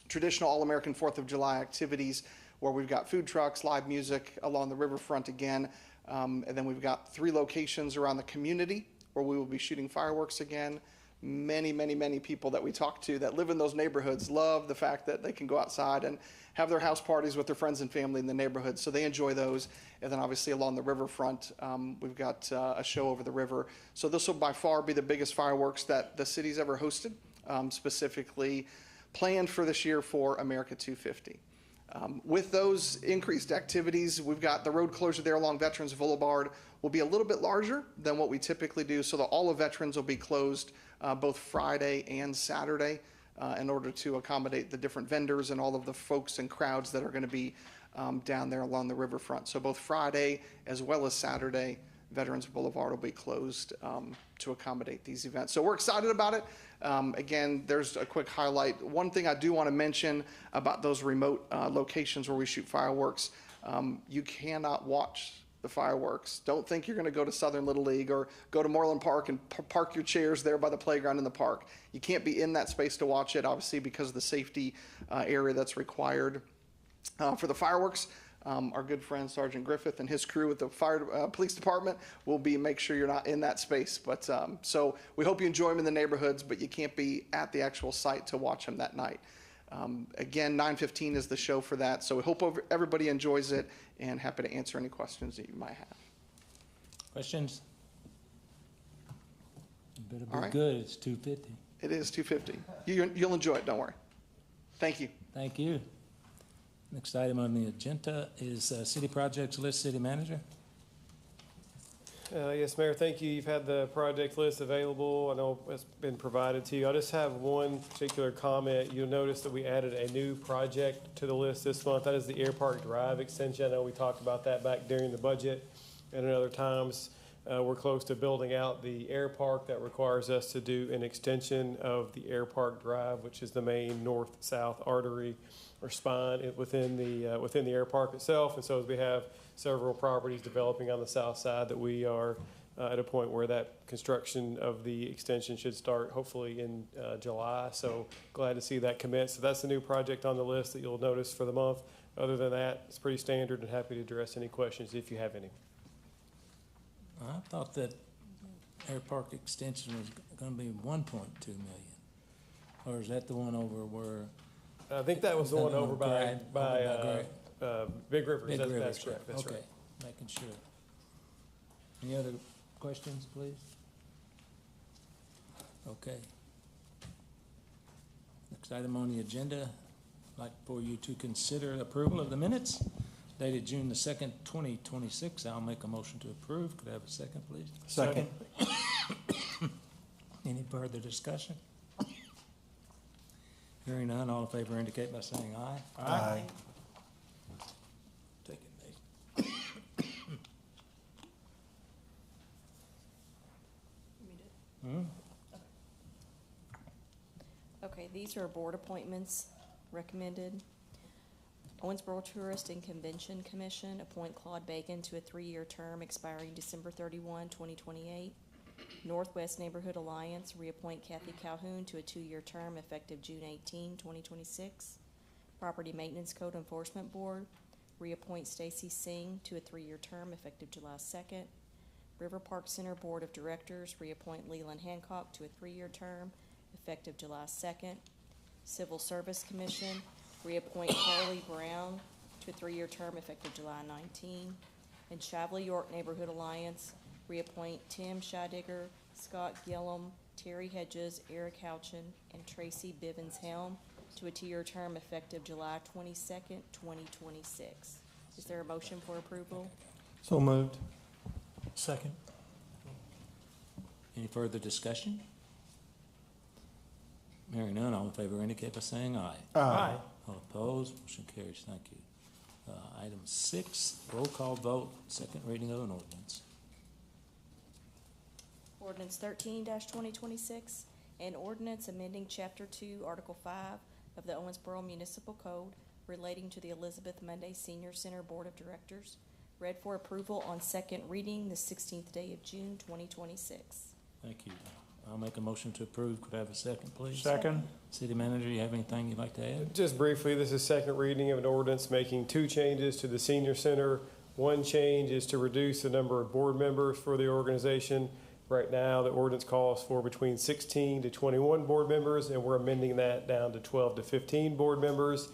traditional All-American 4th of July activities, where we've got food trucks, live music along the riverfront again. And then we've got 3 locations around the community where we will be shooting fireworks again. Many people that we talk to that live in those neighborhoods love the fact that they can go outside and have their house parties with their friends and family in the neighborhood. So they enjoy those. And then obviously along the riverfront, we've got a show over the river. So this will by far be the biggest fireworks that the city's ever hosted, specifically planned for this year for America 250. With those increased activities, we've got the road closure there along Veterans Boulevard will be a little bit larger than what we typically do. So all of Veterans will be closed both Friday and Saturday in order to accommodate the different vendors and all of the folks and crowds that are going to be down there along the riverfront. So both Friday as well as Saturday, Veterans Boulevard will be closed to accommodate these events. So we're excited about it. Again, there's a quick highlight. One thing I do want to mention about those remote locations where we shoot fireworks, you cannot watch the fireworks. Don't think you're going to go to Southern Little League or go to Moreland Park and park your chairs there by the playground in the park. You can't be in that space to watch it, obviously, because of the safety area that's required for the fireworks. Our good friend Sergeant Griffith and his crew with the police department will make sure you're not in that space. But so we hope you enjoy them in the neighborhoods, but you can't be at the actual site to watch them that night. Again, 9:15 is the show for that. So we hope everybody enjoys it, and happy to answer any questions that you might have. Questions? You better All be right. good. It's 2:50. It is 2:50. You'll enjoy it. Don't worry. Thank you. Thank you. Next item on the agenda is city projects list, city manager. Yes, Mayor, thank you. You've had the project list available. I know it's been provided to you. I just have one particular comment. You'll notice that we added a new project to the list this month. That is the Air Park Drive extension. I know we talked about that back during the budget and at other times. We're close to building out the air park. That requires us to do an extension of the Air Park Drive, which is the main north-south artery or spine within the air park itself. And so as we have several properties developing on the south side, that we are at a point where that construction of the extension should start hopefully in July. So glad to see that commence. So that's the new project on the list that you'll notice for the month. Other than that, it's pretty standard, and happy to address any questions if you have any. I thought that Air Park extension was going to be 1.2 million. Or is that the one over where? I think that was the one over by Big Rivers. Big That's Rivers, correct. That's okay, right. making sure. Any other questions, please? Okay. Next item on the agenda, I'd like for you to consider approval of the minutes dated June the 2nd, 2026. I'll make a motion to approve. Could I have a second, please? Second. Any further discussion? Hearing none, all in favor indicate by saying aye. Aye. Take it, Nate. Okay, these are board appointments recommended. Owensboro Tourist and Convention Commission, appoint Claude Bacon to a 3-year term expiring December 31, 2028. Northwest Neighborhood Alliance, reappoint Kathy Calhoun to a 2-year term effective June 18, 2026. Property Maintenance Code Enforcement Board, reappoint Stacy Singh to a 3-year term effective July 2nd. River Park Center Board of Directors, reappoint Leland Hancock to a 3-year term effective July 2nd. Civil Service Commission, reappoint Carly Brown to a 3-year term effective July 19. And Shavley York Neighborhood Alliance, reappoint Tim Scheidiger, Scott Gillum, Terry Hedges, Eric Houchin, and Tracy Bivens Helm to a 2-year term effective July 22nd, 2026. Is there a motion for approval? So moved. Second. Any further discussion? Hearing none, all in favor indicate by saying aye. Aye. All opposed, motion carries. Thank you. Item 6, roll call vote, second reading of an ordinance. Ordinance 13-2026, an ordinance amending Chapter 2, Article 5 of the Owensboro Municipal Code relating to the Elizabeth Monday Senior Center Board of Directors, read for approval on second reading the 16th day of June 2026. Thank you. I'll make a motion to approve. Could I have a second, please? Second. City Manager, you have anything you'd like to add? Just briefly, this is second reading of an ordinance making 2 changes to the senior center. One change is to reduce the number of board members for the organization. Right now, the ordinance calls for between 16 to 21 board members, and we're amending that down to 12 to 15 board members.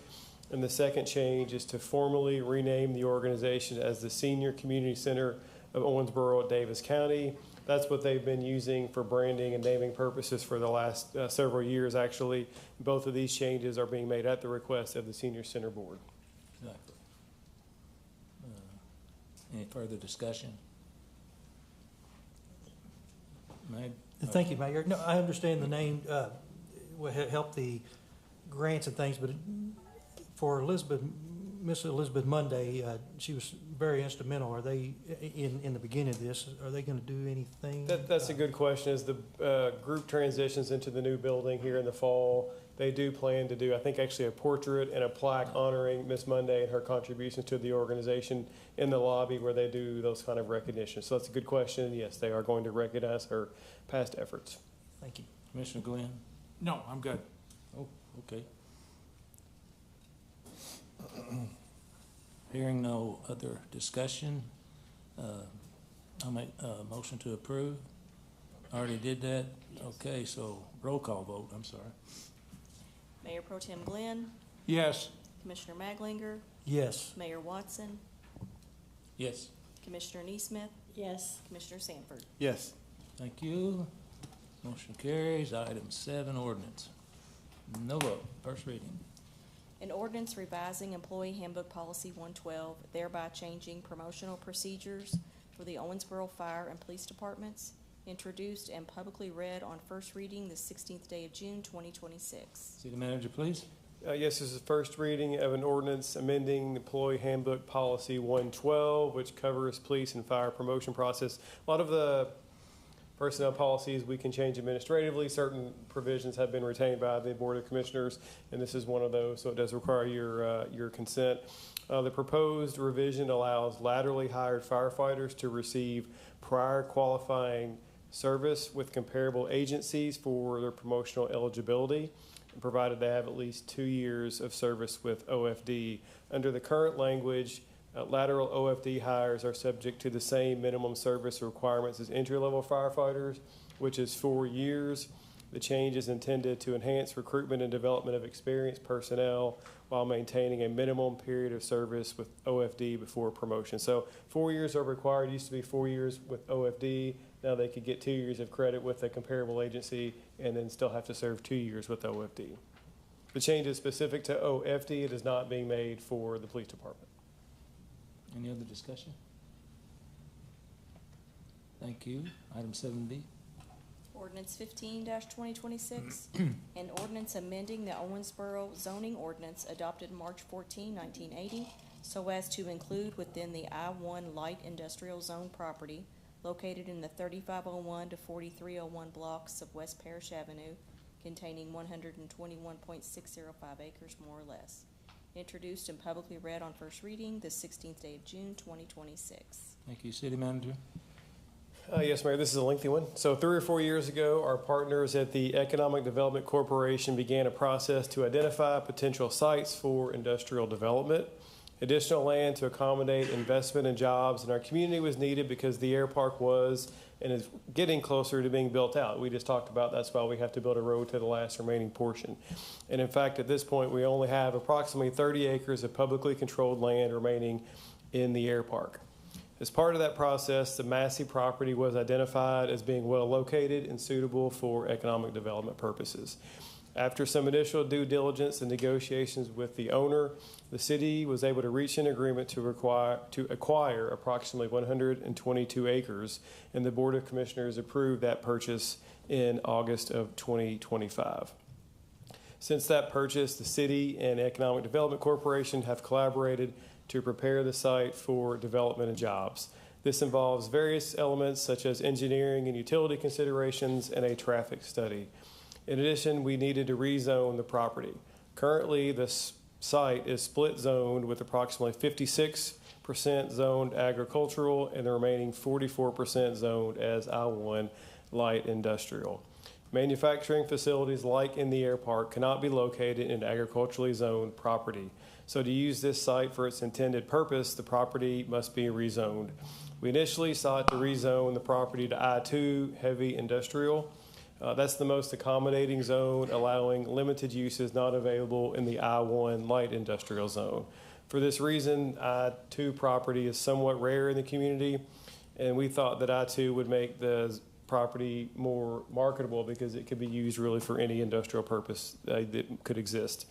And the second change is to formally rename the organization as the Senior Community Center of Owensboro, Davis County. That's what they've been using for branding and naming purposes for the last several years, actually. Both of these changes are being made at the request of the Senior Center Board. Exactly. Any further discussion? Thank you, Mayor. No, I understand the name will help the grants and things, but for Miss Elizabeth Monday, she was very instrumental. Are they, in the beginning of this, are they going to do anything? That's a good question. As the group transitions into the new building here in the fall, they do plan to do, I think, actually a portrait and a plaque honoring Miss Monday and her contributions to the organization in the lobby where they do those kind of recognitions. So that's a good question. Yes, they are going to recognize her past efforts. Thank you. Commissioner Glenn? No, I'm good. Oh, okay. Hearing no other discussion, I'll make a motion to approve. Already did that? Okay, so roll call vote, I'm sorry. Mayor Pro Tem Glenn, Yes. Commissioner Maglinger, Yes. Mayor Watson, Yes. Commissioner Neesmith, Yes. Commissioner Sanford. Yes. Thank you. Motion carries. Item 7, ordinance. No vote, first reading. An ordinance revising Employee Handbook Policy 112, thereby changing promotional procedures for the Owensboro Fire and Police Departments, introduced and publicly read on first reading the 16th day of June 2026. City Manager, please. Yes, this is the first reading of an ordinance amending the Employee Handbook Policy 112, which covers police and fire promotion process. A lot of the personnel policies we can change administratively. Certain provisions have been retained by the Board of Commissioners, and this is one of those, so it does require your consent. The proposed revision allows laterally hired firefighters to receive prior qualifying service with comparable agencies for their promotional eligibility, provided they have at least 2 years of service with OFD. Under the current language, lateral OFD hires are subject to the same minimum service requirements as entry-level firefighters, which is 4 years. The change is intended to enhance recruitment and development of experienced personnel while maintaining a minimum period of service with OFD before promotion. So 4 years are required. It used to be 4 years with OFD. Now they could get 2 years of credit with a comparable agency and then still have to serve 2 years with OFD. The change is specific to OFD. It is not being made for the police department. Any other discussion? Thank you. Item 7B. Ordinance 15-2026, an ordinance amending the Owensboro zoning ordinance adopted March 14, 1980, so as to include within the I-1 light industrial zone property located in the 3501 to 4301 blocks of West Parish Avenue, containing 121.605 acres more or less. Introduced and publicly read on first reading the 16th day of June 2026. Thank you, City Manager. Yes, Mayor, this is a lengthy one. So 3 or 4 years ago, our partners at the Economic Development Corporation began a process to identify potential sites for industrial development. Additional land to accommodate investment and jobs in our community was needed because the air park was and is getting closer to being built out. We just talked about that's why we have to build a road to the last remaining portion. And in fact, at this point, we only have approximately 30 acres of publicly controlled land remaining in the air park. As part of that process, the Massey property was identified as being well located and suitable for economic development purposes. After some initial due diligence and negotiations with the owner, the city was able to reach an agreement to acquire approximately 122 acres, and the Board of Commissioners approved that purchase in August of 2025. Since that purchase, the city and Economic Development Corporation have collaborated to prepare the site for development and jobs. This involves various elements such as engineering and utility considerations and a traffic study. In addition, we needed to rezone the property. Currently, this site is split zoned with approximately 56% zoned agricultural and the remaining 44% zoned as I-1 light industrial. Manufacturing facilities like in the air park cannot be located in agriculturally zoned property. So to use this site for its intended purpose, the property must be rezoned. We initially sought to rezone the property to I-2 heavy industrial. That's the most accommodating zone, allowing limited uses not available in the I-1 light industrial zone. For this reason, I-2 property is somewhat rare in the community, and we thought that I-2 would make the property more marketable because it could be used really for any industrial purpose that could exist.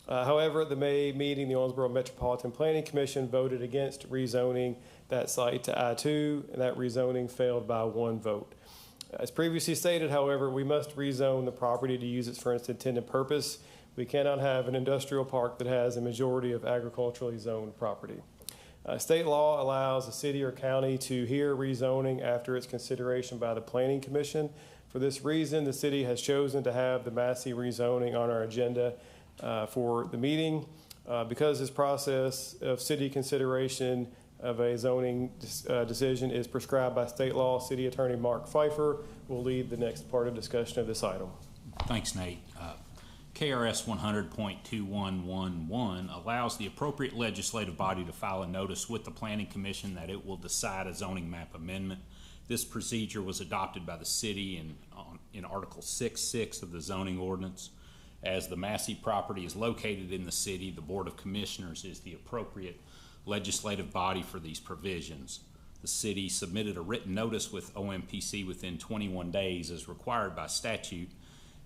However, at the May meeting, the Owensboro Metropolitan Planning Commission voted against rezoning that site to I-2, and that rezoning failed by 1 vote. As previously stated, however, we must rezone the property to use it for its intended purpose. We cannot have an industrial park that has a majority of agriculturally zoned property. State law allows a city or county to hear rezoning after its consideration by the Planning Commission. For this reason, the city has chosen to have the Massey rezoning on our agenda for the meeting. Because this process of city consideration of a zoning decision is prescribed by state law, City Attorney Mark Pfeiffer will lead the next part of discussion of this item. Thanks, Nate. KRS 100.2111 allows the appropriate legislative body to file a notice with the Planning Commission that it will decide a zoning map amendment. This procedure was adopted by the city in Article 6.6 of the zoning ordinance. As the Massey property is located in the city, the Board of Commissioners is the appropriate legislative body for these provisions. The city submitted a written notice with OMPC within 21 days as required by statute,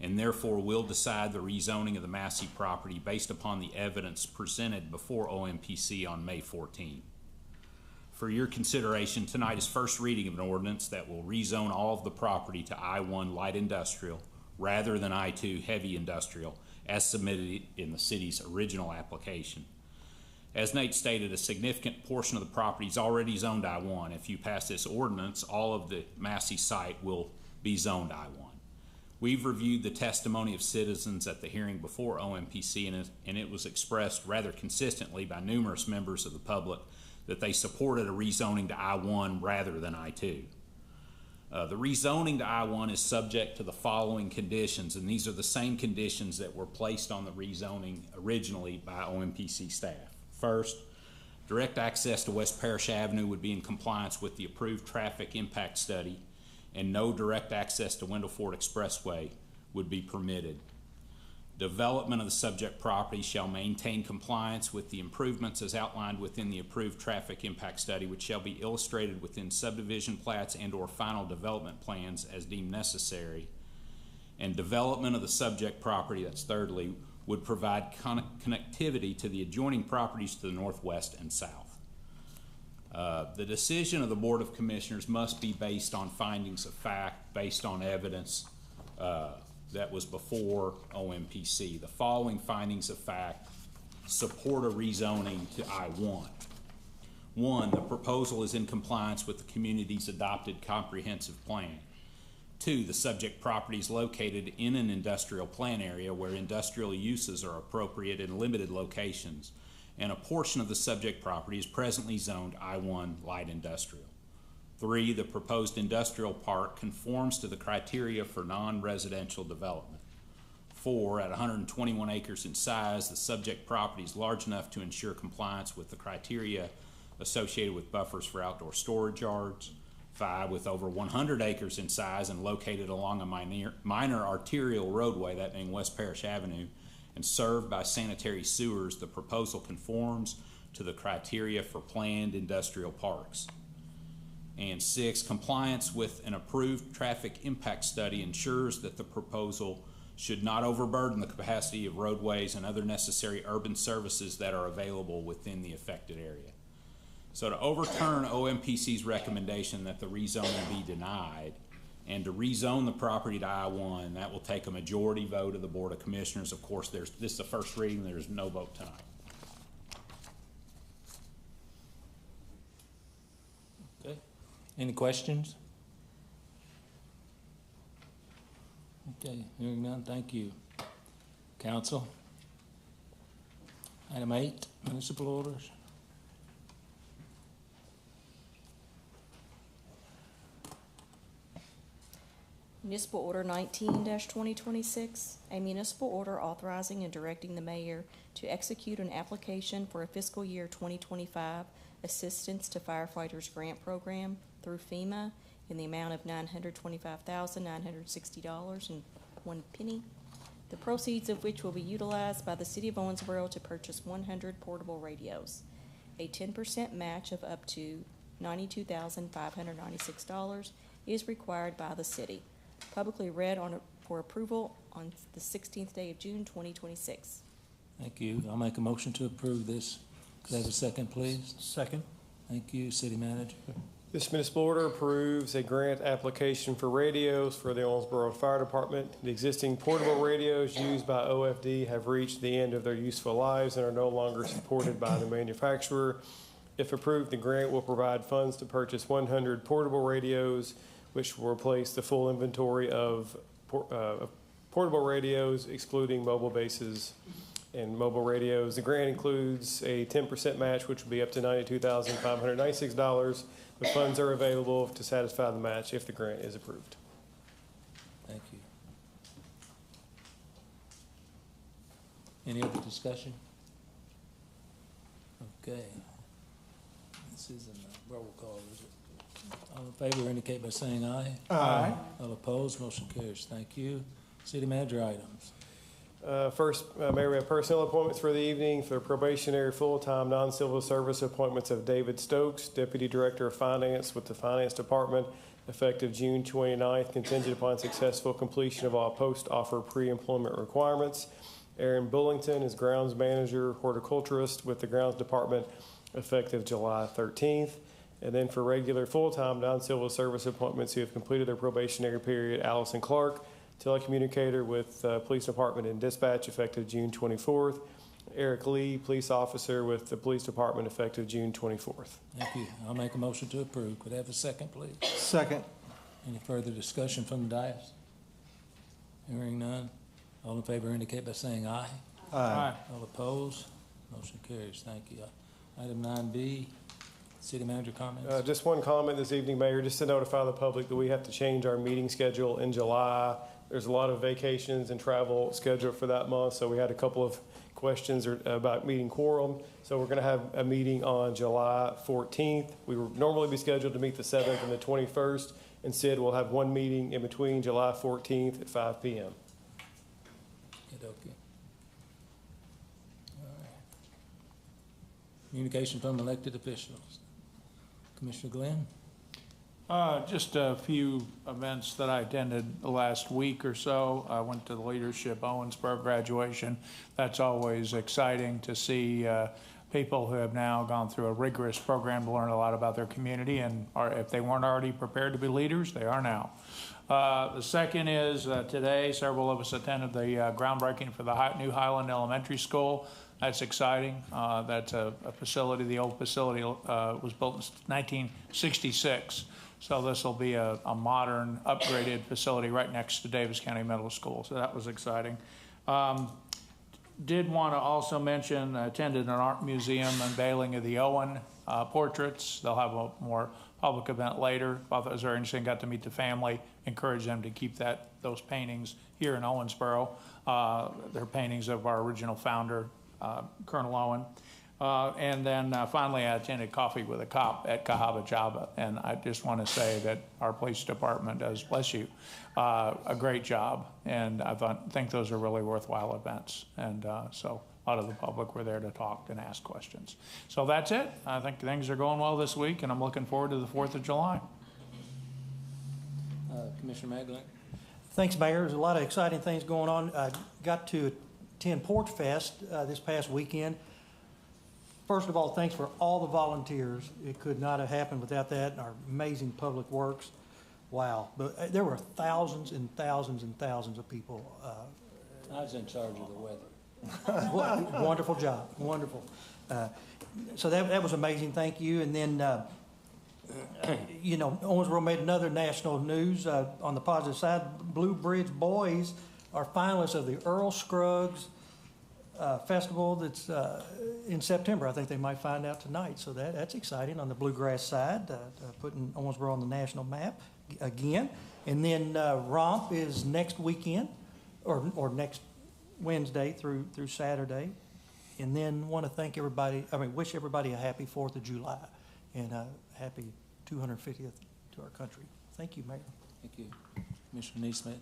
and therefore will decide the rezoning of the Massey property based upon the evidence presented before OMPC on May 14. For your consideration, tonight is first reading of an ordinance that will rezone all of the property to I-1 light industrial rather than I-2 heavy industrial as submitted in the city's original application. As Nate stated, a significant portion of the property is already zoned I-1. If you pass this ordinance, all of the Massey site will be zoned I-1. We've reviewed the testimony of citizens at the hearing before OMPC, and it was expressed rather consistently by numerous members of the public that they supported a rezoning to I-1 rather than I-2. The rezoning to I-1 is subject to the following conditions, and these are the same conditions that were placed on the rezoning originally by OMPC staff. First, direct access to West Parish Avenue would be in compliance with the approved traffic impact study, and no direct access to Wendell Ford Expressway would be permitted. Development of the subject property shall maintain compliance with the improvements as outlined within the approved traffic impact study, which shall be illustrated within subdivision plats and/or final development plans as deemed necessary. And development of the subject property, that's thirdly, would provide connectivity to the adjoining properties to the northwest and south. The decision of the Board of Commissioners must be based on findings of fact, based on evidence that was before OMPC. The following findings of fact support a rezoning to I-1. 1, the proposal is in compliance with the community's adopted comprehensive plan. 2, the subject property is located in an industrial plan area where industrial uses are appropriate in limited locations, and a portion of the subject property is presently zoned I-1 light industrial. 3, the proposed industrial park conforms to the criteria for non-residential development. 4, at 121 acres in size, the subject property is large enough to ensure compliance with the criteria associated with buffers for outdoor storage yards. 5, with over 100 acres in size and located along a minor arterial roadway, that being West Parish Avenue, and served by sanitary sewers, the proposal conforms to the criteria for planned industrial parks. And 6, compliance with an approved traffic impact study ensures that the proposal should not overburden the capacity of roadways and other necessary urban services that are available within the affected area. So to overturn OMPC's recommendation that the rezoning be denied and to rezone the property to I-1, that will take a majority vote of the Board of Commissioners. Of course, this is the first reading. There's no vote tonight. Okay. Any questions? Okay, hearing none, thank you. Council. Item 8, municipal orders. Municipal Order 19-2026, a municipal order authorizing and directing the mayor to execute an application for a fiscal year 2025 Assistance to Firefighters Grant Program through FEMA in the amount of $925,960.01, the proceeds of which will be utilized by the City of Owensboro to purchase 100 portable radios. A 10% match of up to $92,596 is required by the city. Publicly read for approval on the 16th day of June, 2026. Thank you. I'll make a motion to approve this. Could I have a second, please? Second. Thank you, City Manager. This municipal order approves a grant application for radios for the Owensboro Fire Department. The existing portable radios used by OFD have reached the end of their useful lives and are no longer supported by the manufacturer. If approved, the grant will provide funds to purchase 100 portable radios, which will replace the full inventory of portable radios, excluding mobile bases and mobile radios. The grant includes a 10% match, which will be up to $92,596. The funds are available to satisfy the match if the grant is approved. Thank you. Any other discussion? Okay. This is a roll call, is it? All in favor indicate by saying aye. Aye. All opposed, motion carries. Thank you. City Manager items. First, Mayor, we have personnel appointments for the evening for probationary full-time non-civil service appointments of David Stokes, Deputy Director of Finance with the Finance Department, effective June 29th, contingent upon successful completion of all post-offer pre-employment requirements. Aaron Bullington is Grounds Manager, Horticulturist with the Grounds Department, effective July 13th. And then for regular full-time non-civil service appointments who have completed their probationary period, Allison Clark, telecommunicator with Police Department and Dispatch, effective June 24th. Eric Lee, Police Officer with the Police Department, effective June 24th. Thank you. I'll make a motion to approve. Could I have a second, please? Second. Any further discussion from the dais? Hearing none. All in favor indicate by saying aye. Aye. All opposed, motion carries. Thank you. Item 9B, City Manager comments. Just one comment this evening, Mayor, just to notify the public that we have to change our meeting schedule in July. There's a lot of vacations and travel scheduled for that month, so we had a couple of questions about meeting quorum. So we're going to have a meeting on July 14th. We would normally be scheduled to meet the 7th and the 21st. Instead, we'll have one meeting in between July 14th at 5 p.m. Okay. All right. Communication from elected officials. Commissioner Glenn? Just a few events that I attended the last week or so. I went to the Leadership Owensboro graduation. That's always exciting to see people who have now gone through a rigorous program to learn a lot about their community, and if they weren't already prepared to be leaders, they are now. The second is today several of us attended the groundbreaking for the new Highland Elementary School. That's exciting. That's a facility, the old facility was built in 1966. So this will be a modern, upgraded facility right next to Davis County Middle School. So that was exciting. Did want to also mention, attended an art museum unveiling of the Owen portraits. They'll have a more public event later. Thought that was very interesting. Got to meet the family. Encourage them to keep those paintings here in Owensboro. They're paintings of our original founder, Colonel Owen. And then finally, I attended Coffee with a Cop at Cahaba Java, and I just want to say that our police department does, bless you, a great job, and I think those are really worthwhile events, and so a lot of the public were there to talk and ask questions. So that's it. I think things are going well this week, and I'm looking forward to the 4th of July. Commissioner Magdalene? Thanks, Mayor. There's a lot of exciting things going on. I got to attend Porch Fest this past weekend. First of all, thanks for all the volunteers. It could not have happened without that and our amazing public works. Wow. But there were thousands and thousands and thousands of people. I was in charge of the weather. Wonderful job. Wonderful. So that was amazing. Thank you. And then, Owensboro made another national news on the positive side. Blue Bridge Boys are finalists of the Earl Scruggs Festival that's in September. I think they might find out tonight. So that's exciting on the bluegrass side, putting Owensboro on the national map again. And then Romp is next weekend or next Wednesday through Saturday. And then want to thank everybody, wish everybody a happy 4th of July and a happy 250th to our country. Thank you, Mayor. Thank you. Commissioner Neesmith.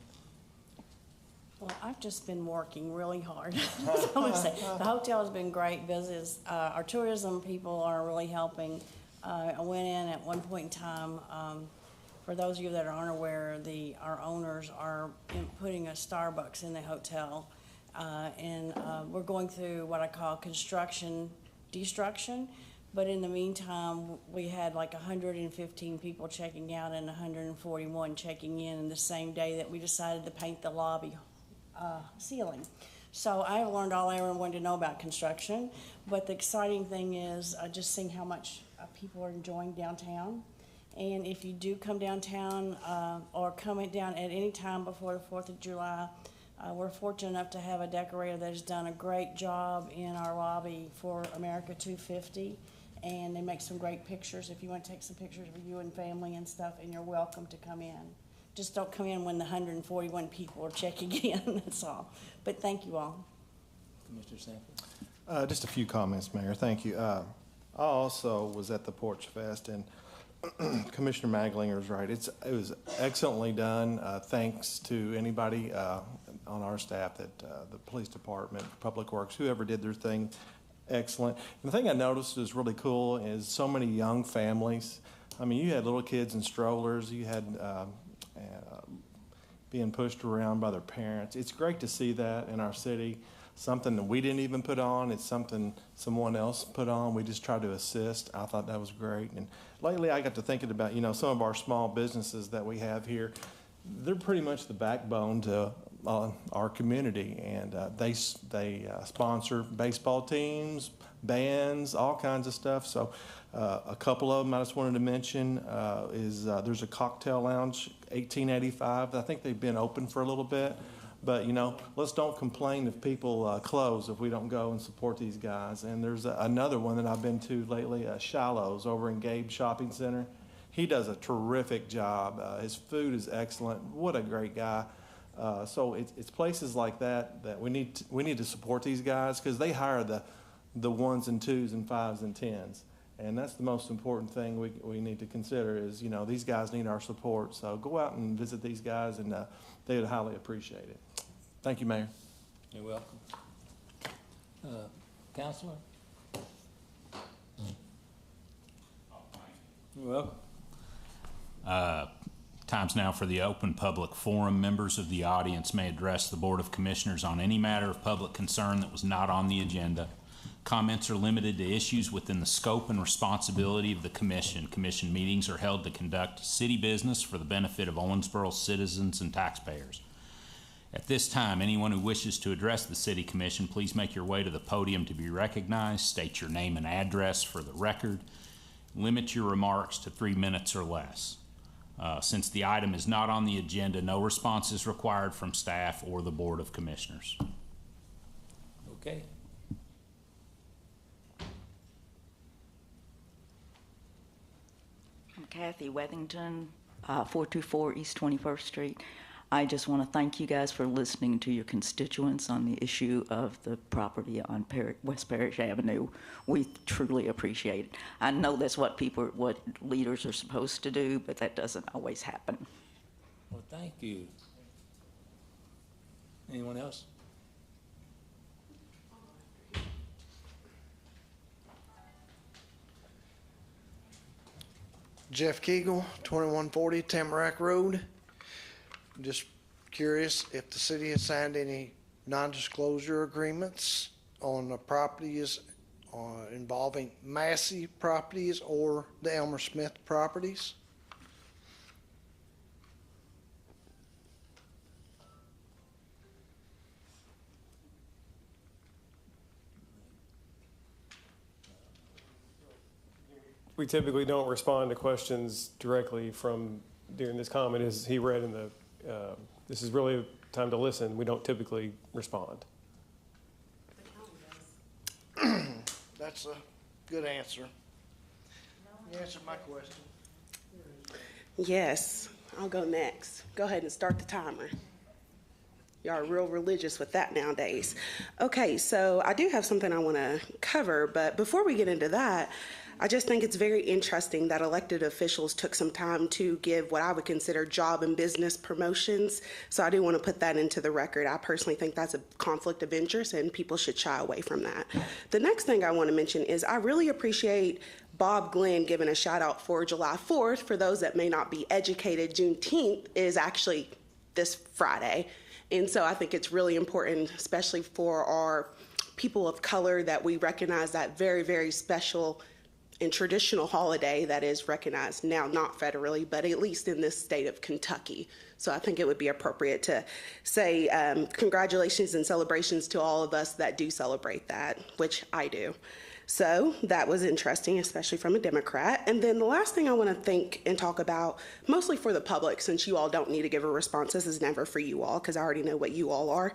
Well, I've just been working really hard. That's all I'm gonna say. The hotel has been great visits. Our tourism people are really helping. I went in at one point in time, for those of you that aren't aware, our owners are putting a Starbucks in the hotel. And we're going through what I call construction destruction. But in the meantime, we had like 115 people checking out and 141 checking in the same day that we decided to paint the lobby ceiling. So I have learned all I ever wanted to know about construction. But the exciting thing is just seeing how much people are enjoying downtown. And if you do come downtown or come down at any time before the 4th of July, we're fortunate enough to have a decorator that has done a great job in our lobby for America 250, and they make some great pictures if you want to take some pictures of you and family and stuff, and you're welcome to come in. Just don't come in when the 141 people are checking in, that's all. But thank you all. Commissioner Sanford. Just a few comments, Mayor. Thank you. I also was at the Porch Fest, and Commissioner Maglinger's right. It was excellently done. Thanks to anybody on our staff, that the police department, public works, whoever did their thing, excellent. And the thing I noticed is really cool is so many young families. I mean, you had little kids in strollers. You had being pushed around by their parents. It's great to see that in our city. Something that we didn't even put on. It's something someone else put on. We just tried to assist. I thought that was great. And lately I got to thinking about, some of our small businesses that we have here. They're pretty much the backbone to our community. And they sponsor baseball teams, bands, all kinds of stuff. So a couple of them I just wanted to mention is there's a cocktail lounge, 1885. I think they've been open for a little bit. But, let's don't complain if people close if we don't go and support these guys. And there's another one that I've been to lately, Shiloh's over in Gabe Shopping Center. He does a terrific job. His food is excellent. What a great guy. So it's places like that we need to support these guys, because they hire the 1s and 2s and 5s and 10s. And that's the most important thing we need to consider is, these guys need our support. So go out and visit these guys, and they would highly appreciate it. Thank you, Mayor. You're welcome. Counselor? You're welcome. Time's now for the open public forum. Members of the audience may address the Board of Commissioners on any matter of public concern that was not on the agenda. Comments are limited to issues within the scope and responsibility of the Commission. Commission meetings are held to conduct city business for the benefit of Owensboro citizens and taxpayers. At this time, anyone who wishes to address the City Commission, please make your way to the podium to be recognized. State your name and address for the record. Limit your remarks to 3 minutes or less. Since the item is not on the agenda, no response is required from staff or the Board of Commissioners. Okay. I'm Kathy Wethington, 424 East 21st Street. I just want to thank you guys for listening to your constituents on the issue of the property on West Parish Avenue. We truly appreciate it. I know that's what leaders are supposed to do, but that doesn't always happen. Well, thank you. Anyone else? Jeff Kegel, 2140 Tamarack Road. Just curious if the city has signed any non-disclosure agreements on the properties involving Massey properties or the Elmer Smith properties. We typically don't respond to questions directly from, during this comment, as he read in the, this is really time to listen. We don't typically respond. That's a good answer. You answered my question. Yes, I'll go next. Go ahead and start the timer. Y'all are real religious with that nowadays. Okay, so I do have something I want to cover, but before we get into that, I just think it's very interesting that elected officials took some time to give what I would consider job and business promotions. So I do want to put that into the record. I personally think that's a conflict of interest and people should shy away from that. The next thing I want to mention is I really appreciate Bob Glenn giving a shout out for July 4th. For those that may not be educated, Juneteenth is actually this Friday. And so I think it's really important, especially for our people of color, that we recognize that very, very special and traditional holiday that is recognized now, not federally, but at least in this state of Kentucky. So I think it would be appropriate to say congratulations and celebrations to all of us that do celebrate that, which I do. So that was interesting, especially from a Democrat. And then the last thing I want to think and talk about, mostly for the public, since you all don't need to give a response, this is never for you all, because I already know what you all are.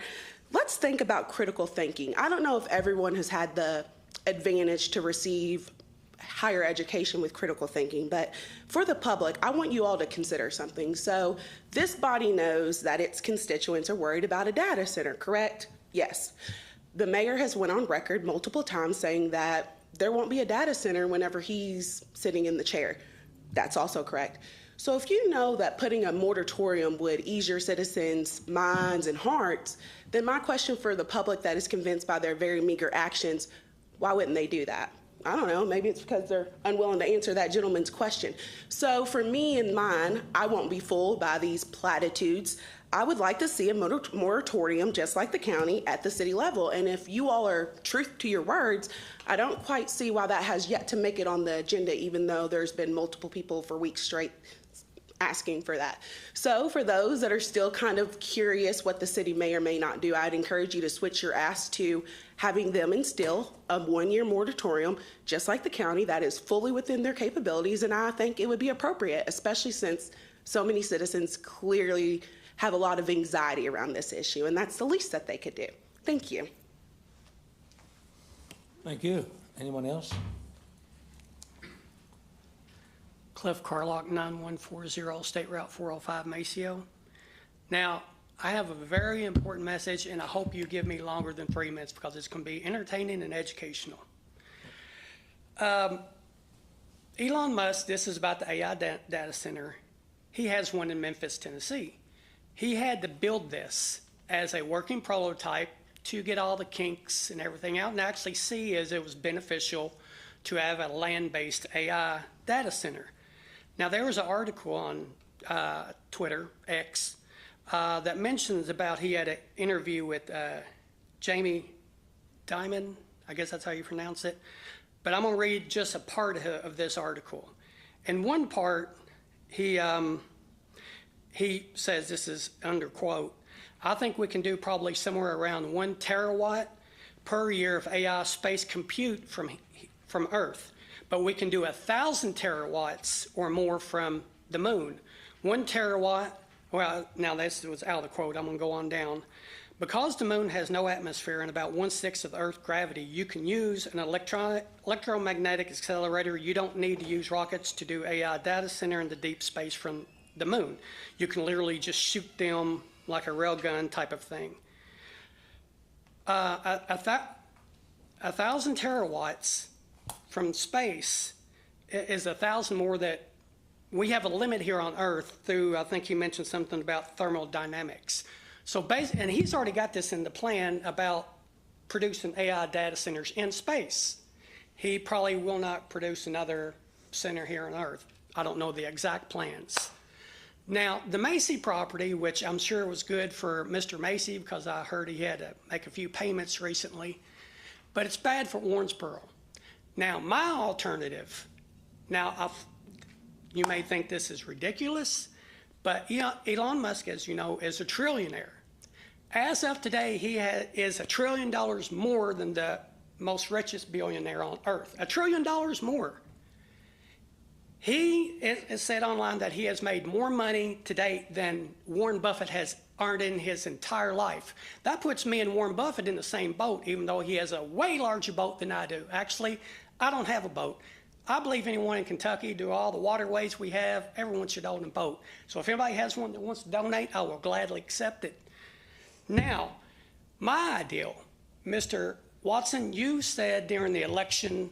Let's think about critical thinking. I don't know if everyone has had the advantage to receive higher education with critical thinking, but for the public, I want you all to consider something. So this body knows that its constituents are worried about a data center, correct? Yes. The mayor has went on record multiple times saying that there won't be a data center whenever he's sitting in the chair. That's also correct. So if you know that putting a moratorium would ease your citizens' minds and hearts, then my question for the public that is convinced by their very meager actions, why wouldn't they do that? I don't know, maybe it's because they're unwilling to answer that gentleman's question. So for me and mine, I won't be fooled by these platitudes. I would like to see a moratorium, just like the county, at the city level. And if you all are truth to your words, I don't quite see why that has yet to make it on the agenda, even though there's been multiple people for weeks straight asking for that. So for those that are still kind of curious what the city may or may not do, I'd encourage you to switch your ask to having them instill a one-year moratorium, just like the county, that is fully within their capabilities. And I think it would be appropriate, especially since so many citizens clearly have a lot of anxiety around this issue, and that's the least that they could do. Thank you. Thank you. Anyone else? Cliff Carlock, 9140 State Route 405, Maceo. Now, I have a very important message, and I hope you give me longer than 3 minutes because it's going to be entertaining and educational. Elon Musk, this is about the AI data center. He has one in Memphis, Tennessee. He had to build this as a working prototype to get all the kinks and everything out and actually see as it was beneficial to have a land-based AI data center. Now, there was an article on Twitter, X, that mentions about he had an interview with Jamie Dimon, I guess that's how you pronounce it, but I'm going to read just a part of this article. In one part, he says, this is under quote, I think we can do probably somewhere around 1 terawatt per year of AI space compute from Earth, but we can do 1,000 terawatts or more from the moon. 1 terawatt, well, now this was out of the quote, I'm going to go on down. Because the moon has no atmosphere and about 1/6 of the Earth's gravity, you can use an electromagnetic accelerator. You don't need to use rockets to do AI data center in the deep space from the moon. You can literally just shoot them like a railgun type of thing. 1,000 terawatts from space is 1,000 more that we have a limit here on Earth through, I think he mentioned something about thermodynamics. So and he's already got this in the plan about producing AI data centers in space. He probably will not produce another center here on Earth. I don't know the exact plans. Now, the Macy property, which I'm sure was good for Mr. Macy because I heard he had to make a few payments recently, but it's bad for Owensboro. Now, my alternative, you may think this is ridiculous, but Elon Musk, as you know, is a trillionaire. As of today, he is $1 trillion more than the most richest billionaire on earth. $1 trillion more. He has said online that he has made more money to date than Warren Buffett has earned in his entire life. That puts me and Warren Buffett in the same boat, even though he has a way larger boat than I do. Actually, I don't have a boat. I believe anyone in Kentucky, do all the waterways we have, everyone should own a boat. So if anybody has one that wants to donate, I will gladly accept it. Now, my ideal, Mr. Watson, you said during the election,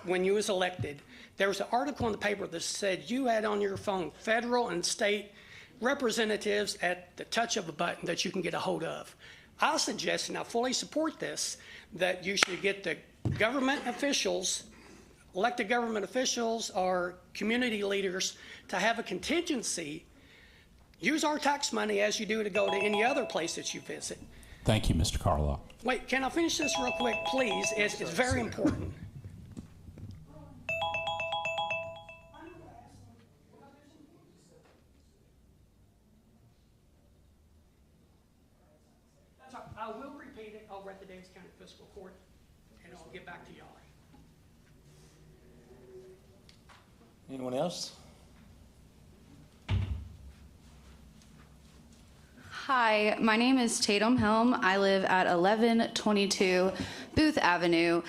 when you was elected, there was an article in the paper that said you had on your phone federal and state representatives at the touch of a button that you can get a hold of. I suggest, and I fully support this, that you should get the government officials, elected government officials or community leaders to have a contingency. Use our tax money as you do to go to any other place that you visit. Thank you, Mr. Carlock. Wait, can I finish this real quick, please? It's very important. I will repeat it over at the Davis County Fiscal Court, and I'll get back to y'all. Anyone else? Hi, my name is Tatum Helm. I live at 1122 Booth Avenue.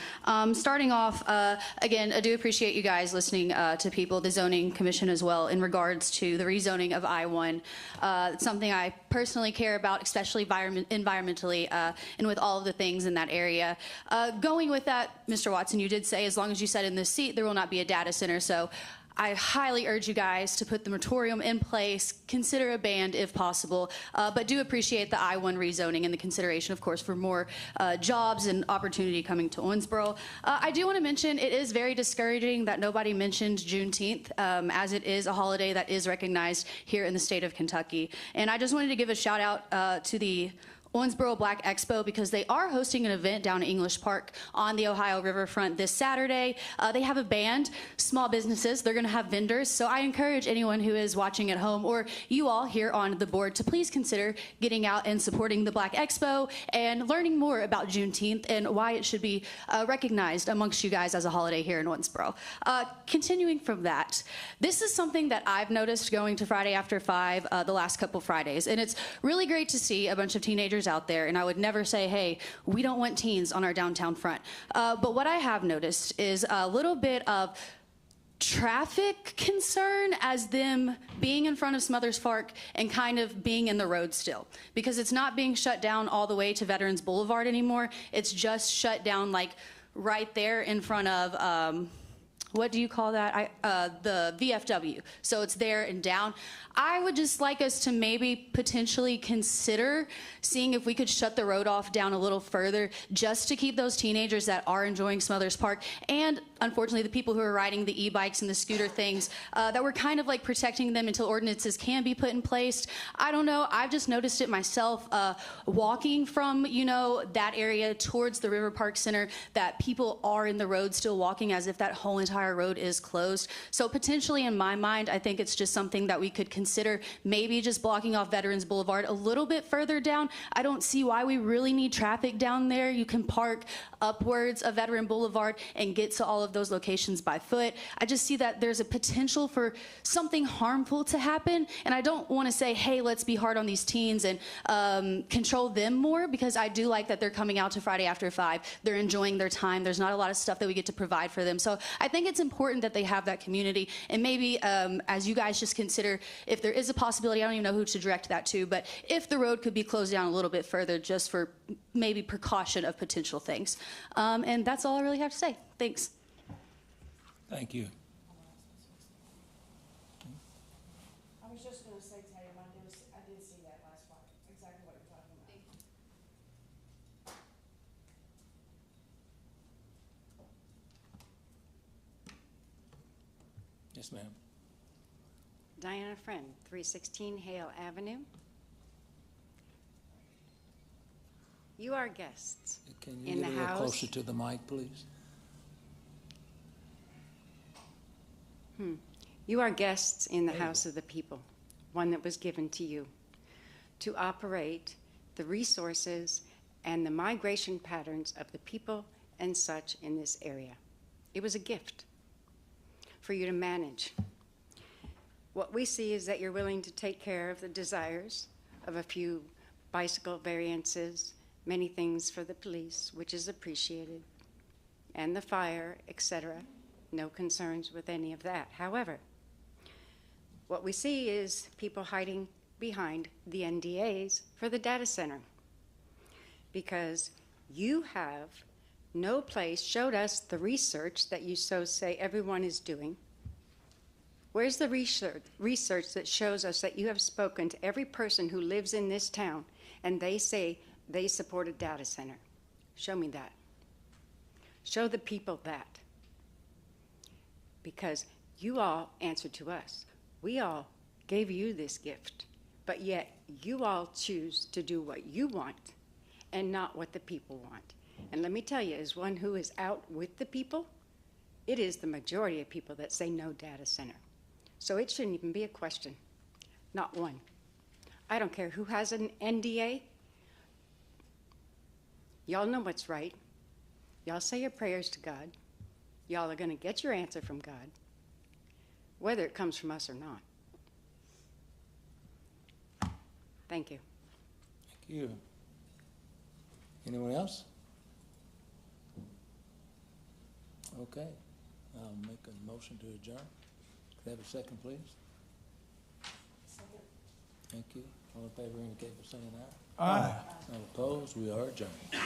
Starting off, again, I do appreciate you guys listening to people, the zoning commission as well, in regards to the rezoning of I-1. It's something I personally care about, especially environmentally, and with all of the things in that area. Going with that, Mr. Watson, you did say as long as you sit in this seat, there will not be a data center. So I highly urge you guys to put the moratorium in place, consider a ban if possible, but do appreciate the I-1 rezoning and the consideration, of course, for more jobs and opportunity coming to Owensboro. I do want to mention it is very discouraging that nobody mentioned Juneteenth, as it is a holiday that is recognized here in the state of Kentucky. And I just wanted to give a shout out to the Owensboro Black Expo because they are hosting an event down at English Park on the Ohio Riverfront this Saturday. They have a band, small businesses, they're going to have vendors. So I encourage anyone who is watching at home or you all here on the board to please consider getting out and supporting the Black Expo and learning more about Juneteenth and why it should be recognized amongst you guys as a holiday here in Owensboro. Continuing from that, this is something that I've noticed going to Friday After 5 the last couple Fridays, and it's really great to see a bunch of teenagers out there, and I would never say, hey, we don't want teens on our downtown front. But what I have noticed is a little bit of traffic concern as them being in front of Smothers Park and kind of being in the road still, because it's not being shut down all the way to Veterans Boulevard anymore. It's just shut down like right there in front of what do you call that? The VFW. So it's there and down. I would just like us to maybe potentially consider seeing if we could shut the road off down a little further just to keep those teenagers that are enjoying Smothers Park and unfortunately the people who are riding the e-bikes and the scooter things, that we're kind of like protecting them until ordinances can be put in place. I don't know. I've just noticed it myself walking from, you know, that area towards the River Park Center, that people are in the road still walking as if that whole entire road is closed. So potentially in my mind, I think it's just something that we could consider maybe just blocking off Veterans Boulevard a little bit further down. I don't see why we really need traffic down there. You can park upwards of Veteran Boulevard and get to all of those locations by foot. I just see that there's a potential for something harmful to happen. And I don't want to say, hey, let's be hard on these teens and control them more, because I do like that they're coming out to Friday After 5. They're enjoying their time. There's not a lot of stuff that we get to provide for them. So I think it's important that they have that community. And maybe as you guys just consider, if there is a possibility, I don't even know who to direct that to, but if the road could be closed down a little bit further just for maybe precaution of potential things. And that's all I really have to say. Thanks. Thank you. I was just going to say, Tatum, I did see that last part, exactly what you're talking about. Yes, ma'am. Diana Friend, 316 Hale Avenue. You are guests Can you in get the a little house. closer to the mic, please? You are guests in the house of the people, one that was given to you, to operate the resources and the migration patterns of the people and such in this area. It was a gift for you to manage. What we see is that you're willing to take care of the desires of a few bicycle variances, many things for the police, which is appreciated, and the fire, etc. No concerns with any of that. However, what we see is people hiding behind the NDAs for the data center, because you have no place, showed us the research that you so say everyone is doing. Where's the research that shows us that you have spoken to every person who lives in this town and they say they support a data center? Show me that. Show the people that. Because you all answered to us. We all gave you this gift, but yet you all choose to do what you want and not what the people want. And let me tell you, as one who is out with the people, it is the majority of people that say no data center. So it shouldn't even be a question, not one. I don't care who has an NDA. Y'all know what's right. Y'all say your prayers to God. Y'all are going to get your answer from God, whether it comes from us or not. Thank you. Thank you. Anyone else? Okay, I'll make a motion to adjourn. Could I have a second, please? Thank you. All in favor indicate by saying aye. Aye. All opposed, we are adjourned.